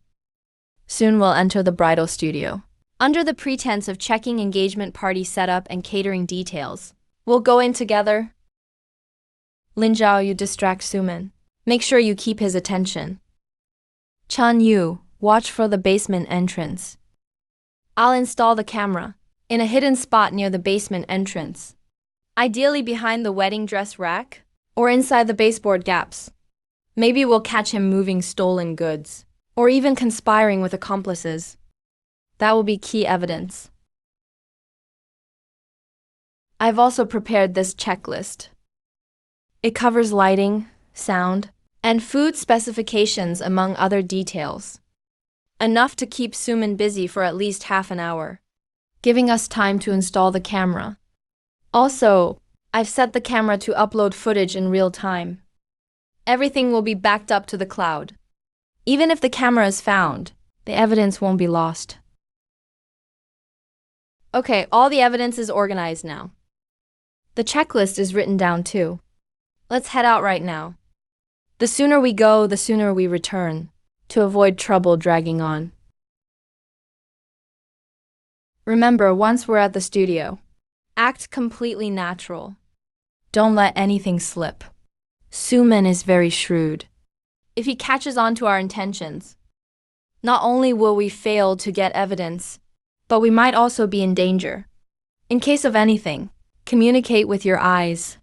Soon we'll enter the bridal studio. Under the pretense of checking engagement party setup and catering details, we'll go in together. Lin Zhao, you distract Suman. Make sure you keep his attention. Chan Yu, watch for the basement entrance. I'll install the camera in a hidden spot near the basement entrance, ideally behind the wedding dress rack or inside the baseboard gaps. Maybe we'll catch him moving stolen goods, or even conspiring with accomplices. That will be key evidence. I've also prepared this checklist. It covers lighting, sound, and food specifications among other details. Enough to keep Suman busy for at least half an hour, giving us time to install the camera. Also, I've set the camera to upload footage in real time. Everything will be backed up to the cloud. Even if the camera is found, the evidence won't be lost. Okay, all the evidence is organized now. The checklist is written down too. Let's head out right now. The sooner we go, the sooner we return, to avoid trouble dragging on. Remember, once we're at the studio, act completely natural. Don't let anything slip. Suman is very shrewd. If he catches on to our intentions, not only will we fail to get evidence, but we might also be in danger. In case of anything, communicate with your eyes.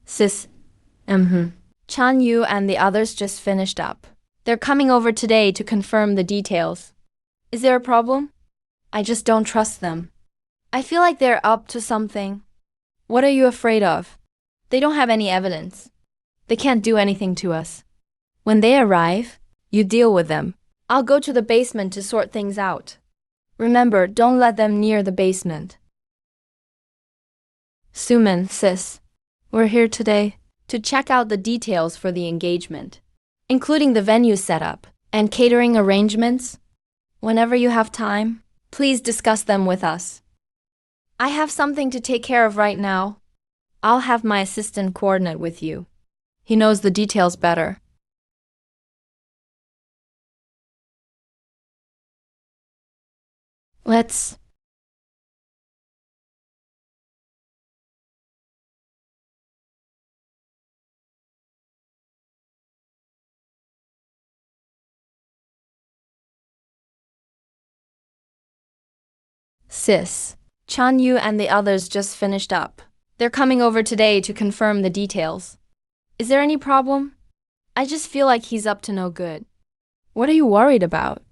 Sis, Chan Yu and the others just finished up. They're coming over today to confirm the details. Is there a problem? I just don't trust them. I feel like they're up to something. What are you afraid of? They don't have any evidence. They can't do anything to us. When they arrive, you deal with them. I'll go to the basement to sort things out. Remember, don't let them near the basement. Suman, sis, we're here today to check out the details for the engagement, including the venue setup and catering arrangements. Whenever you have time, please discuss them with us. I have something to take care of right now. I'll have my assistant coordinate with you. He knows the details better. Let's... Sis, Chan Yu and the others just finished up. They're coming over today to confirm the details. Is there any problem? I just feel like he's up to no good. What are you worried about?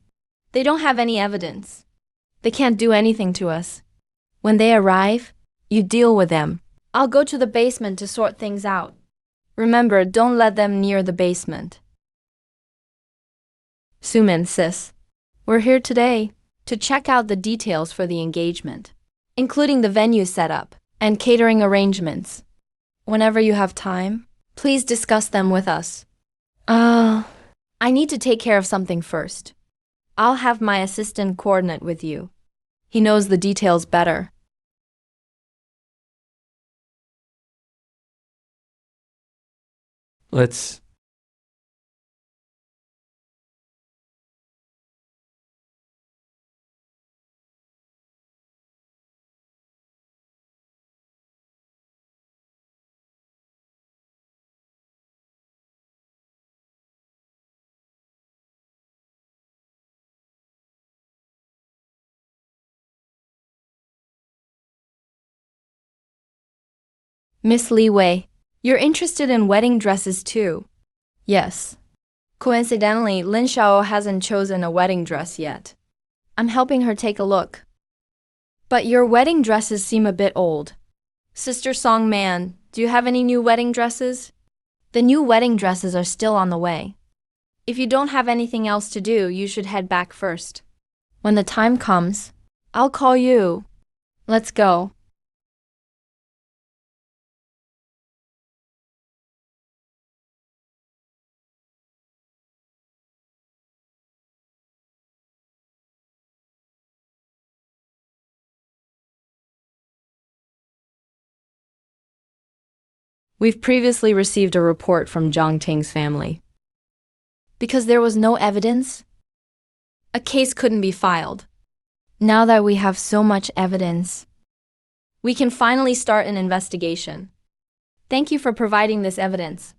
They don't have any evidence. They can't do anything to us. When they arrive, you deal with them. I'll go to the basement to sort things out. Remember, don't let them near the basement. Suman, sis, we're here today to check out the details for the engagement, including the venue setup and catering arrangements. Whenever you have time, please discuss them with us. I need to take care of something first. I'll have my assistant coordinate with you. He knows the details better. Let's... Miss Li Wei, you're interested in wedding dresses too? Yes. Coincidentally, Lin Xiao hasn't chosen a wedding dress yet. I'm helping her take a look. But your wedding dresses seem a bit old. Sister Song Man, do you have any new wedding dresses? The new wedding dresses are still on the way. If you don't have anything else to do, you should head back first. When the time comes, I'll call you. Let's go. We've previously received a report from Zhang Ting's family. Because there was no evidence, a case couldn't be filed. Now that we have so much evidence, we can finally start an investigation. Thank you for providing this evidence.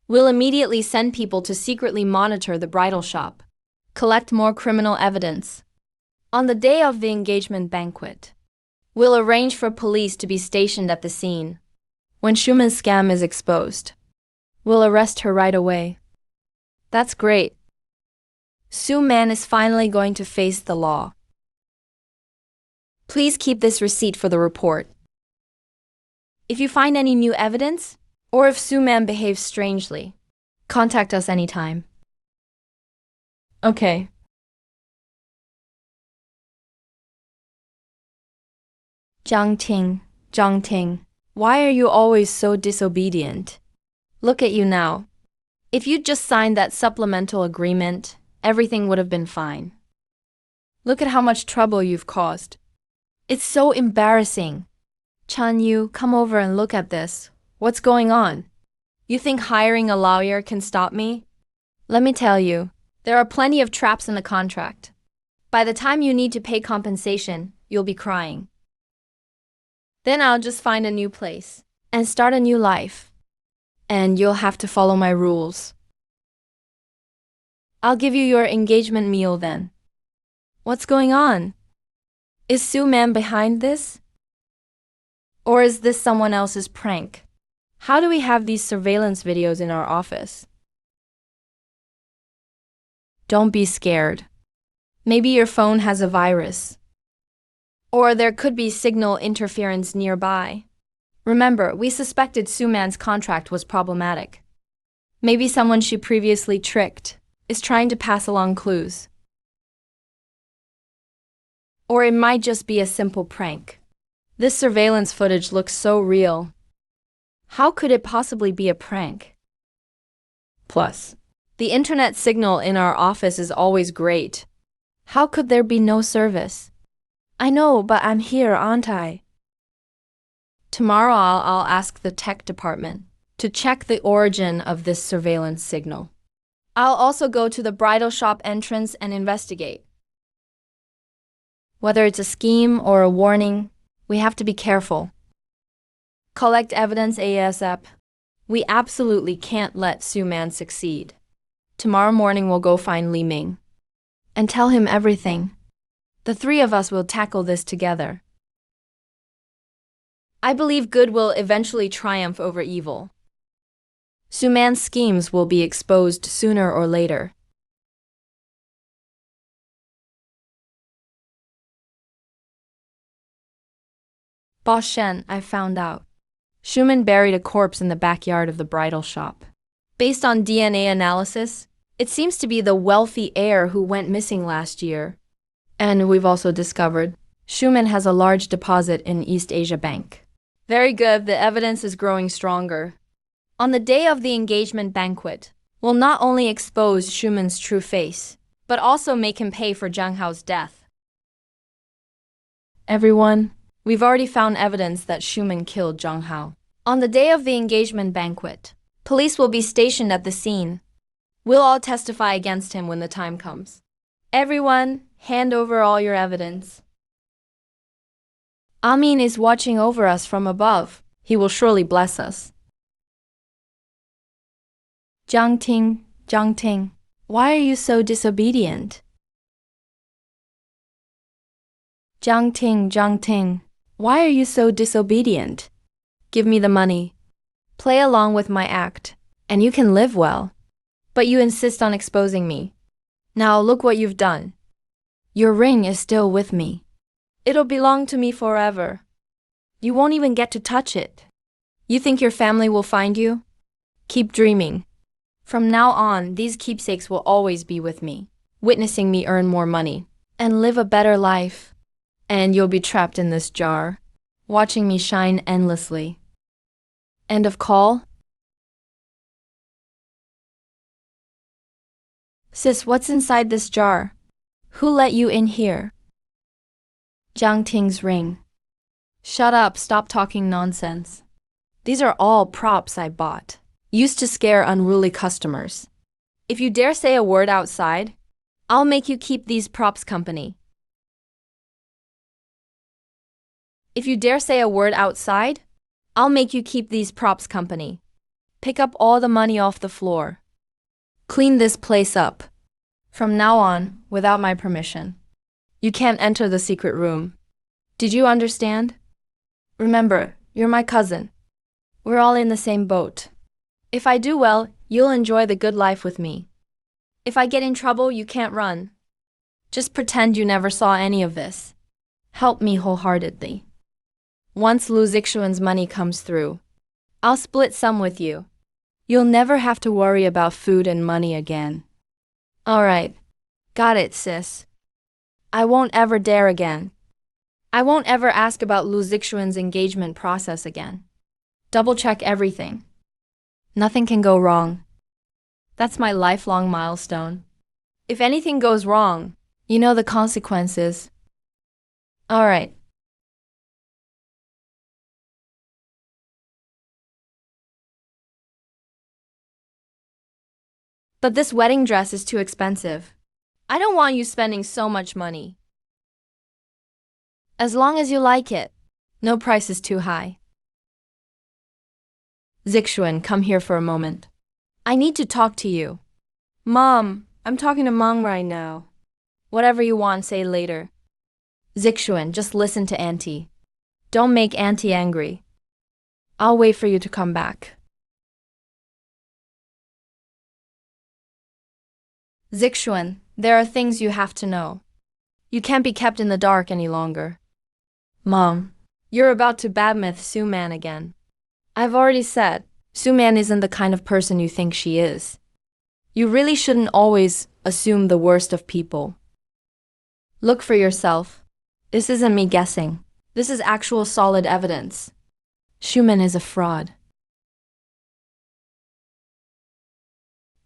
We'll immediately send people to secretly monitor the bridal shop, collect more criminal evidence. On the day of the engagement banquet, we'll arrange for police to be stationed at the scene. When Schumann's scam is exposed, we'll arrest her right away. That's great. Su Man is finally going to face the law. Please keep this receipt for the report. If you find any new evidence, or if Su Man behaves strangely, contact us anytime. Okay. Zhang Ting, why are you always so disobedient? Look at you now. If you'd just signed that supplemental agreement, everything would have been fine. Look at how much trouble you've caused. It's so embarrassing. Chan Yu, come over and look at this. What's going on? You think hiring a lawyer can stop me? Let me tell you, there are plenty of traps in the contract. By the time you need to pay compensation, you'll be crying. Then I'll just find a new place and start a new life. And you'll have to follow my rules. I'll give you your engagement meal then. What's going on? Is Sue Man behind this? Or is this someone else's prank? How do we have these surveillance videos in our office? Don't be scared. Maybe your phone has a virus. Or there could be signal interference nearby. Remember, we suspected Sue Man's contract was problematic. Maybe someone she previously tricked is trying to pass along clues. Or it might just be a simple prank. This surveillance footage looks so real. How could it possibly be a prank? Plus, the internet signal in our office is always great. How could there be no service? I know, but I'm here, aren't I? Tomorrow I'll ask the tech department to check the origin of this surveillance signal. I'll also go to the bridal shop entrance and investigate. Whether it's a scheme or a warning, we have to be careful. Collect evidence ASAP. We absolutely can't let Sue Man succeed. Tomorrow morning we'll go find Li Ming and tell him everything. The three of us will tackle this together. I believe good will eventually triumph over evil. Sue Man's schemes will be exposed sooner or later. Boss Shen, I found out. Schumann buried a corpse in the backyard of the bridal shop. Based on DNA analysis, it seems to be the wealthy heir who went missing last year. And we've also discovered Schumann has a large deposit in East Asia Bank. Very good, the evidence is growing stronger. On the day of the engagement banquet, we'll not only expose Schumann's true face, but also make him pay for Zhang Hao's death. Everyone, we've already found evidence that Schumann killed Zhang Hao. On the day of the engagement banquet, police will be stationed at the scene. We'll all testify against him when the time comes. Everyone, hand over all your evidence. Amin is watching over us from above. He will surely bless us. Jiang Ting, why are you so disobedient? Jiang Ting, why are you so disobedient? Give me the money. Play along with my act, and you can live well. But you insist on exposing me. Now look what you've done. Your ring is still with me. It'll belong to me forever. You won't even get to touch it. You think your family will find you? Keep dreaming. From now on, these keepsakes will always be with me, witnessing me earn more money and live a better life. And you'll be trapped in this jar, watching me shine endlessly. End of call? Sis, what's inside this jar? Who let you in here? Jiang Ting's ring. Shut up, stop talking nonsense. These are all props I bought, used to scare unruly customers. If you dare say a word outside, I'll make you keep these props company. If you dare say a word outside, I'll make you keep these props company. Pick up all the money off the floor. Clean this place up. From now on, without my permission. You can't enter the secret room. Did you understand? Remember, you're my cousin. We're all in the same boat. If I do well, you'll enjoy the good life with me. If I get in trouble, you can't run. Just pretend you never saw any of this. Help me wholeheartedly. Once Lu Zixuan's money comes through, I'll split some with you. You'll never have to worry about food and money again. All right. Got it, sis. I won't ever dare again. I won't ever ask about Lu Zixuan's engagement process again. Double-check everything. Nothing can go wrong. That's my lifelong milestone. If anything goes wrong, you know the consequences. All right. But this wedding dress is too expensive. I don't want you spending so much money. As long as you like it. No price is too high. Zixuan, come here for a moment. I need to talk to you. Mom, I'm talking to Mom right now. Whatever you want, say later. Zixuan, just listen to Auntie. Don't make Auntie angry. I'll wait for you to come back. Zixuan, there are things you have to know. You can't be kept in the dark any longer. Mom, you're about to badmouth Suman again. I've already said, Suman isn't the kind of person you think she is. You really shouldn't always assume the worst of people. Look for yourself. This isn't me guessing. This is actual solid evidence. Suman is a fraud.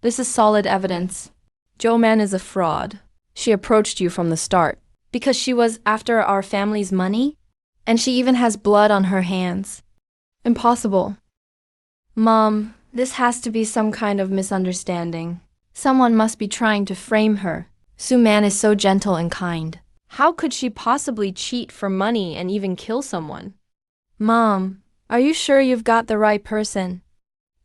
This is solid evidence. Jo-man is a fraud. She approached you from the start because she was after our family's money, and she even has blood on her hands. Impossible. Mom, this has to be some kind of misunderstanding. Someone must be trying to frame her. Suman is so gentle and kind. How could she possibly cheat for money and even kill someone? Mom, are you sure you've got the right person?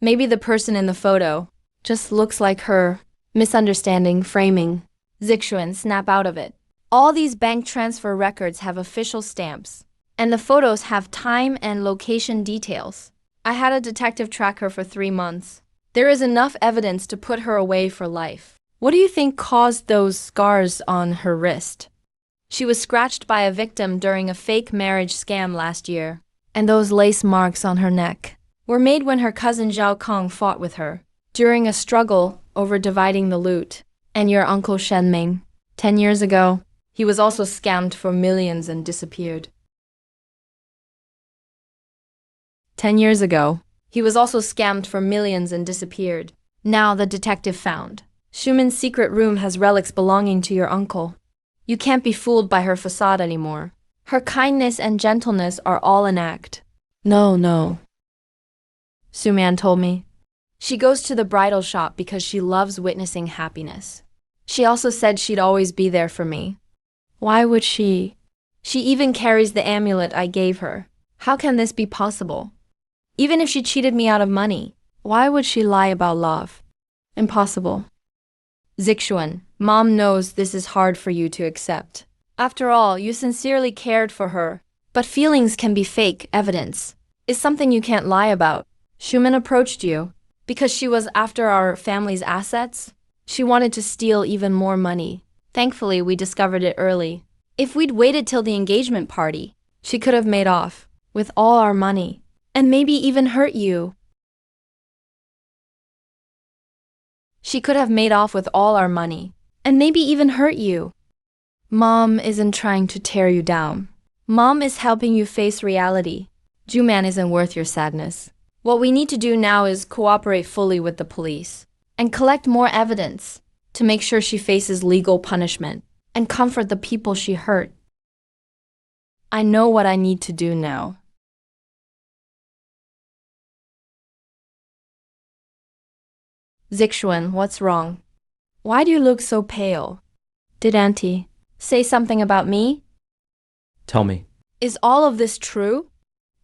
Maybe the person in the photo just looks like her. Misunderstanding, framing. Zixuan, snap out of it. All these bank transfer records have official stamps, and the photos have time and location details. I had a detective track her for 3 months. There is enough evidence to put her away for life. What do you think caused those scars on her wrist? She was scratched by a victim during a fake marriage scam last year, and those lace marks on her neck were made when her cousin Zhao Kong fought with her during a struggle over dividing the loot. And your uncle Shenming, 10 years ago, he was also scammed for millions and disappeared. 10 years ago, he was also scammed for millions and disappeared. Now the detective found. Shuman's secret room has relics belonging to your uncle. You can't be fooled by her facade anymore. Her kindness and gentleness are all an act. No. Suman told me. She goes to the bridal shop because she loves witnessing happiness. She also said she'd always be there for me. Why would she? She even carries the amulet I gave her. How can this be possible? Even if she cheated me out of money, why would she lie about love? Impossible. Zixuan, Mom knows this is hard for you to accept. After all, you sincerely cared for her. But feelings can be fake evidence. It's something you can't lie about. Shuman approached you because she was after our family's assets. She wanted to steal even more money. Thankfully, we discovered it early. If we'd waited till the engagement party, she could have made off with all our money and maybe even hurt you. She could have made off with all our money and maybe even hurt you. Mom isn't trying to tear you down. Mom is helping you face reality. Ju-man isn't worth your sadness. What we need to do now is cooperate fully with the police and collect more evidence to make sure she faces legal punishment and comfort the people she hurt. I know what I need to do now. Zixuan, what's wrong? Why do you look so pale? Did Auntie say something about me? Tell me. Is all of this true?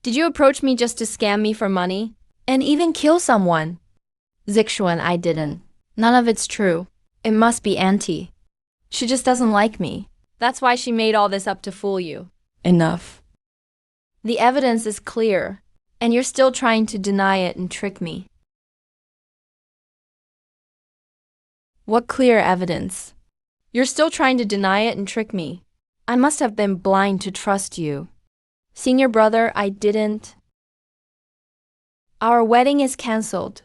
Did you approach me just to scam me for money? And even kill someone? Zixuan, I didn't. None of it's true. It must be Auntie. She just doesn't like me. That's why she made all this up to fool you. Enough. The evidence is clear, and you're still trying to deny it and trick me. What clear evidence? You're still trying to deny it and trick me. I must have been blind to trust you. Senior brother, I didn't. Our wedding is cancelled.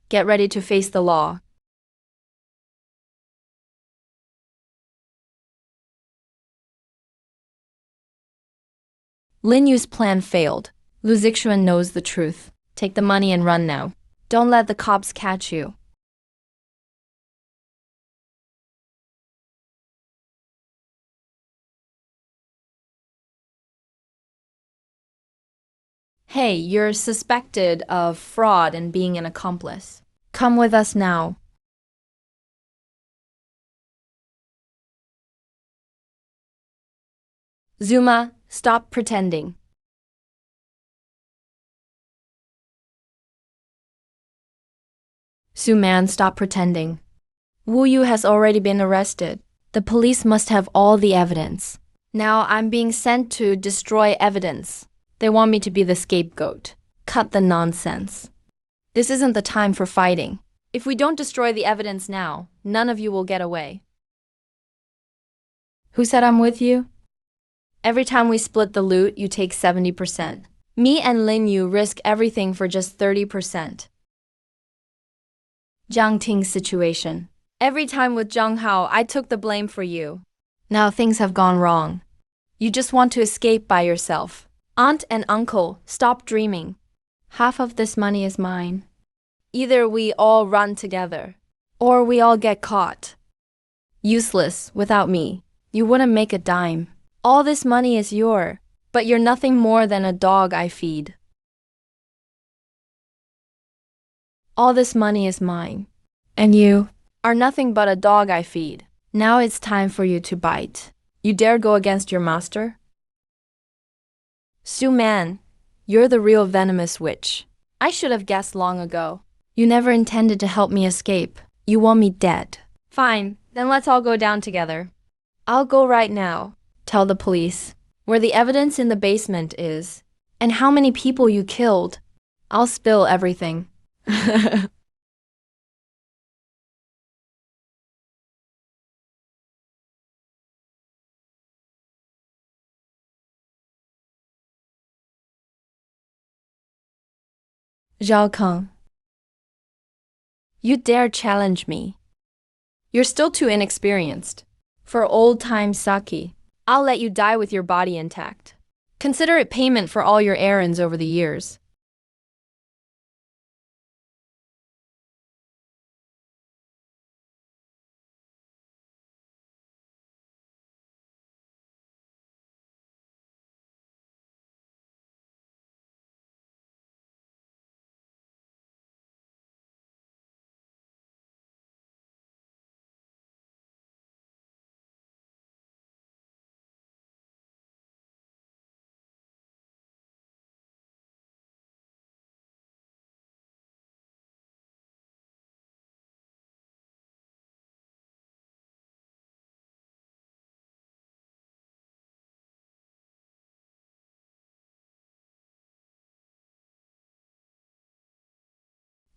Get ready to face the law. Lin Yu's plan failed. Lu Zixuan knows the truth. Take the money and run now. Don't let the cops catch you. Hey, you're suspected of fraud and being an accomplice. Come with us now. Zuma, stop pretending. Su-man, stop pretending. Wu Yu has already been arrested. The police must have all the evidence. Now I'm being sent to destroy evidence. They want me to be the scapegoat. Cut the nonsense. This isn't the time for fighting. If we don't destroy the evidence now, none of you will get away. Who said I'm with you? Every time we split the loot, you take 70%. Me and Lin Yu risk everything for just 30%. Jiang Ting's situation. Every time with Zhang Hao, I took the blame for you. Now things have gone wrong. You just want to escape by yourself. Aunt and uncle, stop dreaming. Half of this money is mine. Either we all run together, or we all get caught. Useless without me. You wouldn't make a dime. All this money is yours, but you're nothing more than a dog I feed. All this money is mine, and you are nothing but a dog I feed. Now it's time for you to bite. You dare go against your master? Su-man, you're the real venomous witch. I should have guessed long ago. You never intended to help me escape. You want me dead. Fine, then let's all go down together. I'll go right now. Tell the police where the evidence in the basement is, and how many people you killed. I'll spill everything. Zhao Keng. You dare challenge me? You're still too inexperienced. For old-time sake, I'll let you die with your body intact. Consider it payment for all your errands over the years.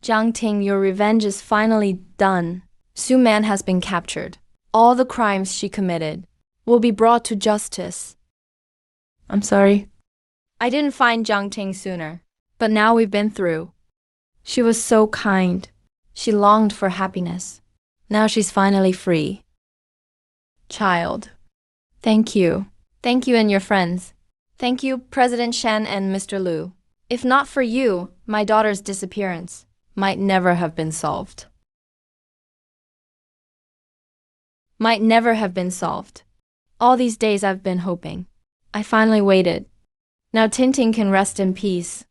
Jiang Ting, your revenge is finally done. Su-man has been captured. All the crimes she committed will be brought to justice. I'm sorry. I didn't find Jiang Ting sooner, but now we've been through. She was so kind. She longed for happiness. Now she's finally free. Child. Thank you. Thank you and your friends. Thank you, President Shen and Mr. Liu. If not for you, my daughter's disappearance might never have been solved. Might never have been solved. All these days I've been hoping. I finally waited. Now Tinting can rest in peace.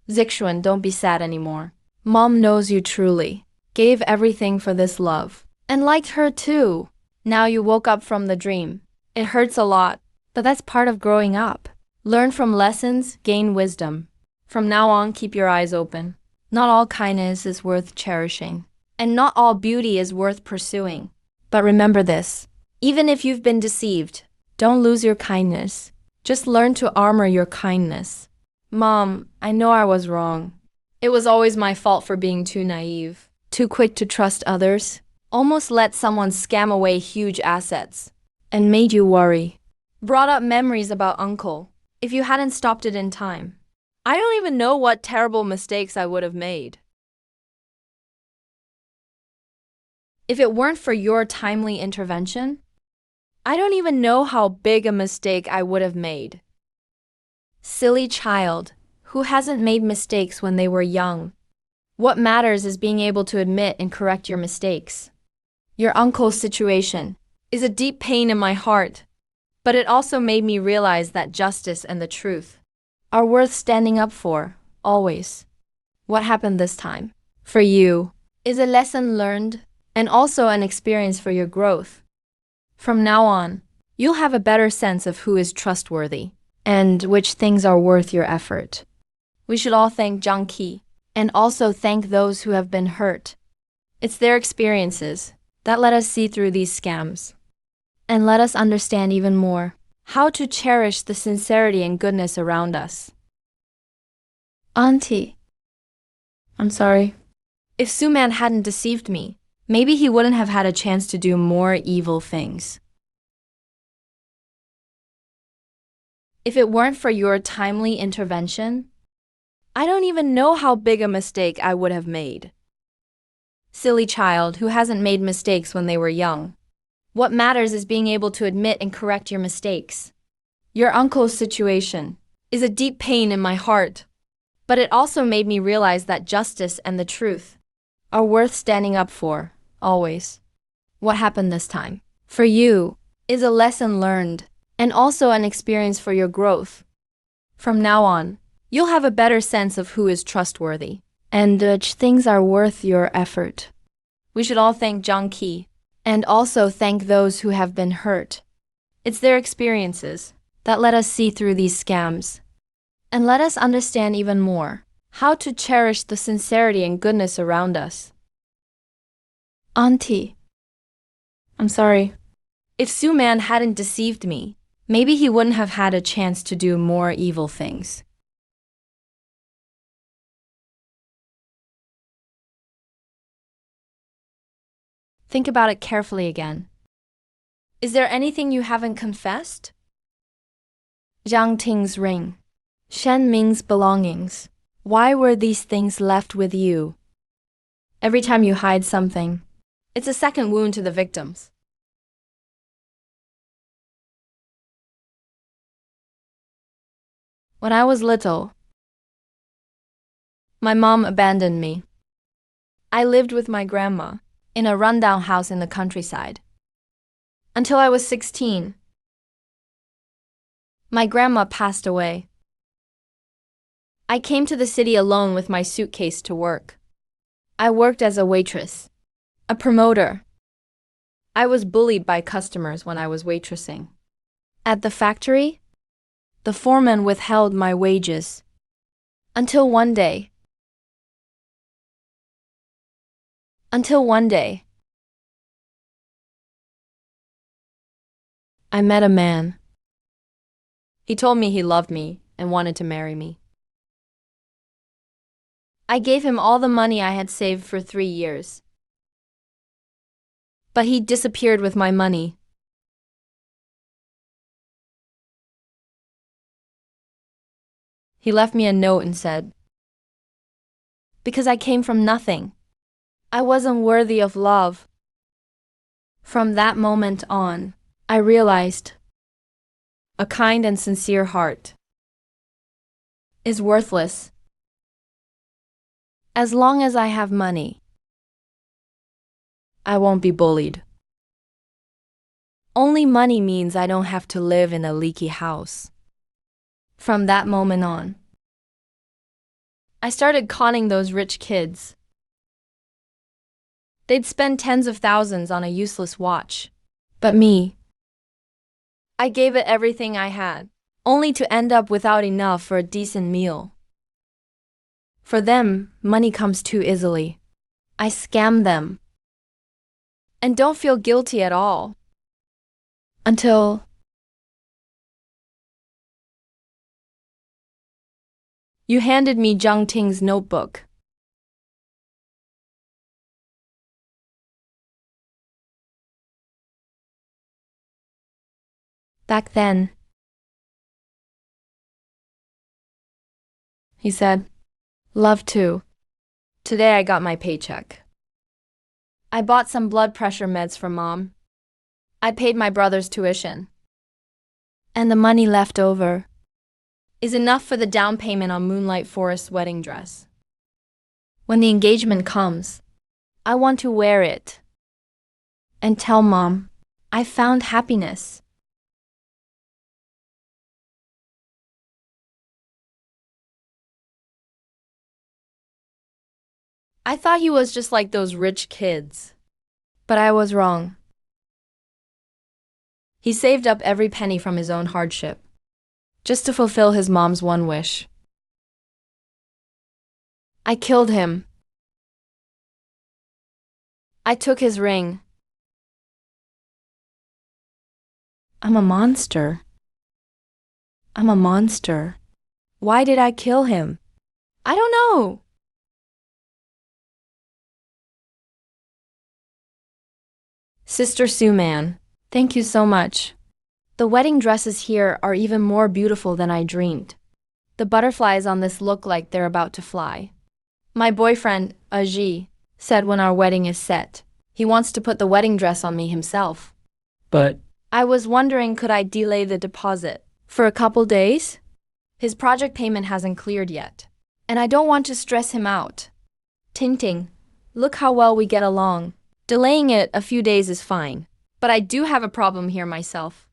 Zixuan, don't be sad anymore. Mom knows you truly. Gave everything for this love. And liked her too. Now you woke up from the dream. It hurts a lot, but that's part of growing up. Learn from lessons, gain wisdom. From now on, keep your eyes open. Not all kindness is worth cherishing, and not all beauty is worth pursuing. But remember this, even if you've been deceived, don't lose your kindness. Just learn to armor your kindness. Mom, I know I was wrong. It was always my fault for being too naive, too quick to trust others, almost let someone scam away huge assets, and made you worry. Brought up memories about Uncle, if you hadn't stopped it in time. I don't even know what terrible mistakes I would have made. If it weren't for your timely intervention, I don't even know how big a mistake I would have made. Silly child, who hasn't made mistakes when they were young? What matters is being able to admit and correct your mistakes. Your uncle's situation is a deep pain in my heart, but it also made me realize that justice and the truth are worth standing up for, always. What happened this time, for you, is a lesson learned and also an experience for your growth. From now on, You'll have a better sense of who is trustworthy and which things are worth your effort. We should all thank Zhang Qi and also thank those who have been hurt. It's their experiences that let us see through these scams and let us understand even more how to cherish the sincerity and goodness around us. Auntie, I'm sorry. If Suman hadn't deceived me, maybe he wouldn't have had a chance to do more evil things. If it weren't for your timely intervention, I don't even know how big a mistake I would have made. Silly child who hasn't made mistakes when they were young. What matters is being able to admit and correct your mistakes. Your uncle's situation is a deep pain in my heart, but it also made me realize that justice and the truth are worth standing up for, always. What happened this time, for you, is a lesson learned and also an experience for your growth. From now on, you'll have a better sense of who is trustworthy and which things are worth your effort. We should all thank Zhang Qi and also thank those who have been hurt. It's their experiences that let us see through these scams and let us understand even more how to cherish the sincerity and goodness around us. Auntie, I'm sorry. If Suman hadn't deceived me, maybe he wouldn't have had a chance to do more evil things. Think about it carefully again. Is there anything you haven't confessed? Zhang Ting's ring, Shen Ming's belongings. Why were these things left with you? Every time you hide something, it's a second wound to the victims. When I was little, my mom abandoned me. I lived with my grandma in a rundown house in the countryside until I was 16. My grandma passed away. I came to the city alone with my suitcase to work. I worked as a waitress, a promoter. I was bullied by customers when I was waitressing. At the factory, the foreman withheld my wages until one day. I met a man. He told me he loved me and wanted to marry me. I gave him all the money I had saved for 3 years. But he disappeared with my money. He left me a note and said, "Because I came from nothing, I wasn't worthy of love." From that moment on, I realized a kind and sincere heart is worthless. As long as I have money, I won't be bullied. Only money means I don't have to live in a leaky house. From that moment on, I started conning those rich kids. They'd spend tens of thousands on a useless watch. But me, I gave it everything I had, only to end up without enough for a decent meal. For them, money comes too easily. I scam them and don't feel guilty at all. Until you handed me Zhang Ting's notebook. Back then, he said, "Love too." Today I got my paycheck. I bought some blood pressure meds for Mom. I paid my brother's tuition. And the money left over is enough for the down payment on Moonlight Forest's wedding dress. When the engagement comes, I want to wear it and tell Mom I found happiness. I thought he was just like those rich kids, but I was wrong. He saved up every penny from his own hardship, just to fulfill his mom's one wish. I killed him. I took his ring. I'm a monster. I'm a monster. Why did I kill him? I don't know. Sister Sue Man, thank you so much. The wedding dresses here are even more beautiful than I dreamed. The butterflies on this look like they're about to fly. My boyfriend, Ajay, said when our wedding is set, he wants to put the wedding dress on me himself. But I was wondering, could I delay the deposit for a couple days? His project payment hasn't cleared yet, and I don't want to stress him out. Ting, look how well we get along. Delaying it a few days is fine, but I do have a problem here myself.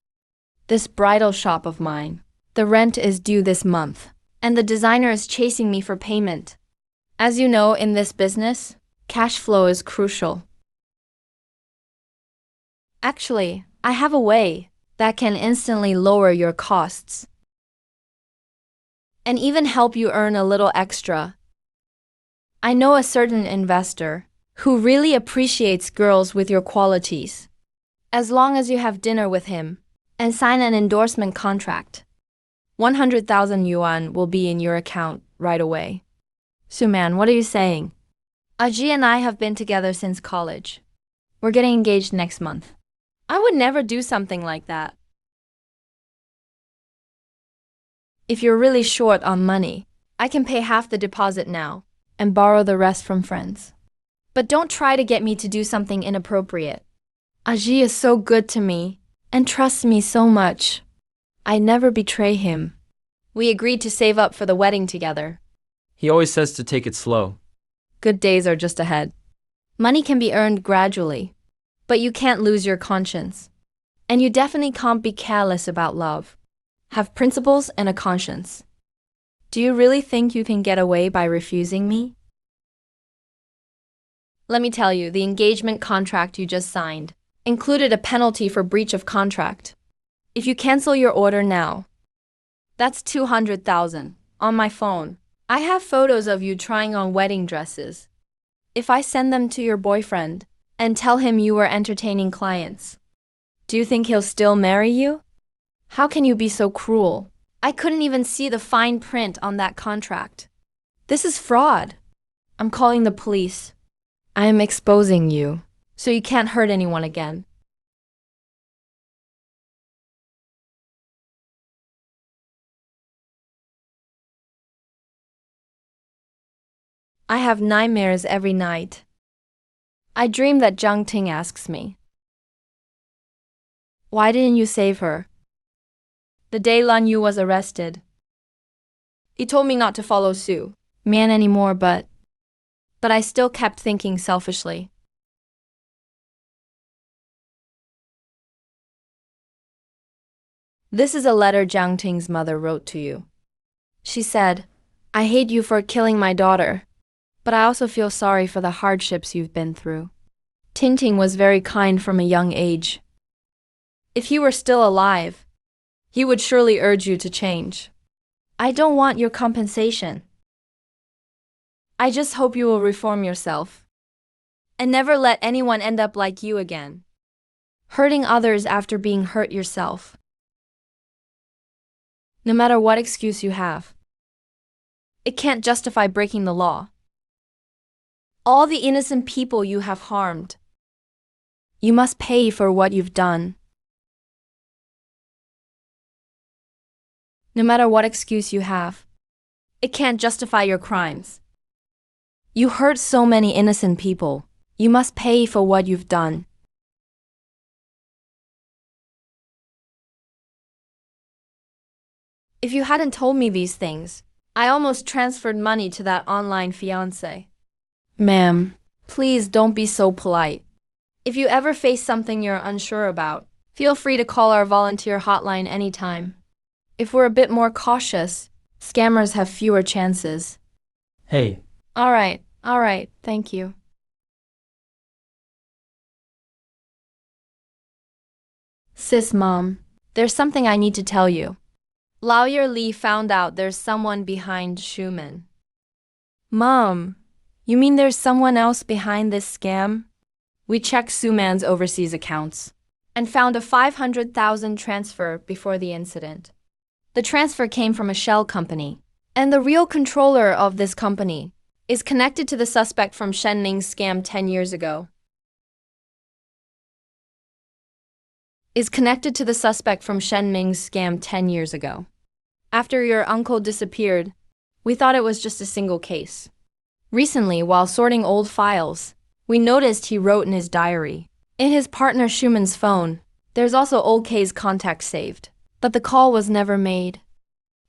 This bridal shop of mine, the rent is due this month, and the designer is chasing me for payment. As you know, in this business, cash flow is crucial. Actually, I have a way that can instantly lower your costs and even help you earn a little extra. I know a certain investor who really appreciates girls with your qualities. As long as you have dinner with him and sign an endorsement contract, 100,000 yuan will be in your account right away. Suman, what are you saying? Ajay and I have been together since college. We're getting engaged next month. I would never do something like that. If you're really short on money, I can pay half the deposit now and borrow the rest from friends. But don't try to get me to do something inappropriate. Ajay is so good to me and trusts me so much. I never betray him. We agreed to save up for the wedding together. he always says to take it slow. Good days are just ahead. Money can be earned gradually, but you can't lose your conscience. And you definitely can't be careless about love. Have principles and a conscience. Do you really think you can get away by refusing me? Let me tell you, the engagement contract you just signed included a penalty for breach of contract. If you cancel your order now, that's 200,000 on my phone. I have photos of you trying on wedding dresses. If I send them to your boyfriend and tell him you were entertaining clients, do you think he'll still marry you? How can you be so cruel? I couldn't even see the fine print on that contract. This is fraud. I'm calling the police. I am exposing you, so you can't hurt anyone again. I have nightmares every night. I dream that Zhang Ting asks me, "Why didn't you save her?" The day Lan Yu was arrested. He told me not to follow Su Man anymore, but I still kept thinking selfishly. This is a letter Zhang Ting's mother wrote to you. She said, "I hate you for killing my daughter, but I also feel sorry for the hardships you've been through." Ting was very kind from a young age. If he were still alive, he would surely urge you to change. I don't want your compensation. I just hope you will reform yourself and never let anyone end up like you again, hurting others after being hurt yourself. No matter what excuse you have, it can't justify breaking the law. All the innocent people you have harmed, you must pay for what you've done. No matter what excuse you have, it can't justify your crimes. You hurt so many innocent people. You must pay for what you've done. If you hadn't told me these things, I almost transferred money to that online fiancé. Ma'am, please don't be so polite. If you ever face something you're unsure about, feel free to call our volunteer hotline anytime. If we're a bit more cautious, scammers have fewer chances. Hey, All right, thank you. Sis, Mom, there's something I need to tell you. Lawyer Lee found out there's someone behind Schumann. Mom, you mean there's someone else behind this scam? We checked Sumann's overseas accounts and found a 500,000 transfer before the incident. The transfer came from a shell company, and the real controller of this company is connected to the suspect from Shenming's scam 10 years ago. After your uncle disappeared, we thought it was just a single case. Recently, while sorting old files, we noticed he wrote in his diary. In his partner Schumann's phone, there's also old K's contact saved, but the call was never made.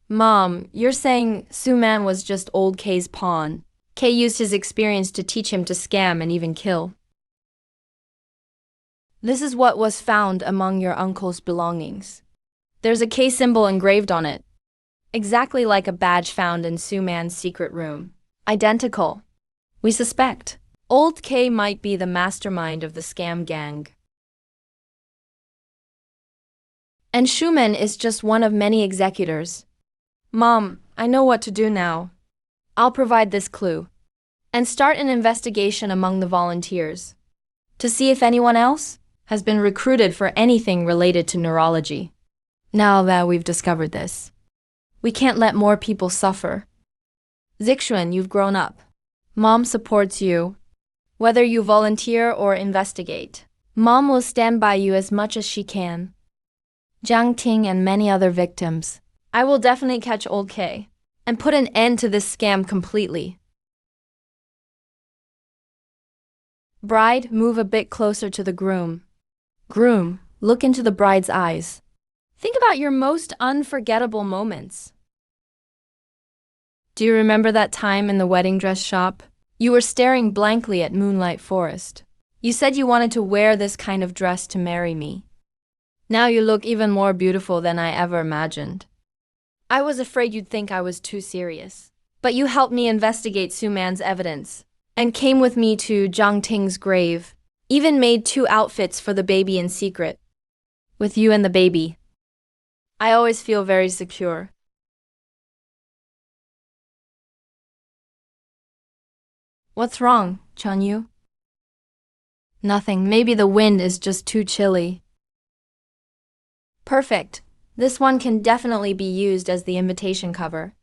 Mom, you're saying Suman was just old K's pawn. K used his experience to teach him to scam and even kill. This is what was found among your uncle's belongings. There's a K symbol engraved on it, exactly like a badge found in Suman's secret room. Identical. We suspect old K might be the mastermind of the scam gang. And Schumann is just one of many executors. Mom, I know what to do now. I'll provide this clue and start an investigation among the volunteers to see if anyone else has been recruited for anything related to neurology. Now that we've discovered this, we can't let more people suffer. Zixuan, you've grown up. Mom supports you. Whether you volunteer or investigate, Mom will stand by you as much as she can. Jiang Ting and many other victims. I will definitely catch old K and put an end to this scam completely. Bride, move a bit closer to the groom. Groom, look into the bride's eyes. Think about your most unforgettable moments. Do you remember that time in the wedding dress shop? You were staring blankly at Moonlight Forest. You said you wanted to wear this kind of dress to marry me. Now you look even more beautiful than I ever imagined. I was afraid you'd think I was too serious, but you helped me investigate Suman's evidence and came with me to Jiang Ting's grave, even made 2 outfits for the baby in secret. With you and the baby, I always feel very secure. What's wrong, Chunyu? Nothing, maybe the wind is just too chilly. Perfect. This one can definitely be used as the invitation cover.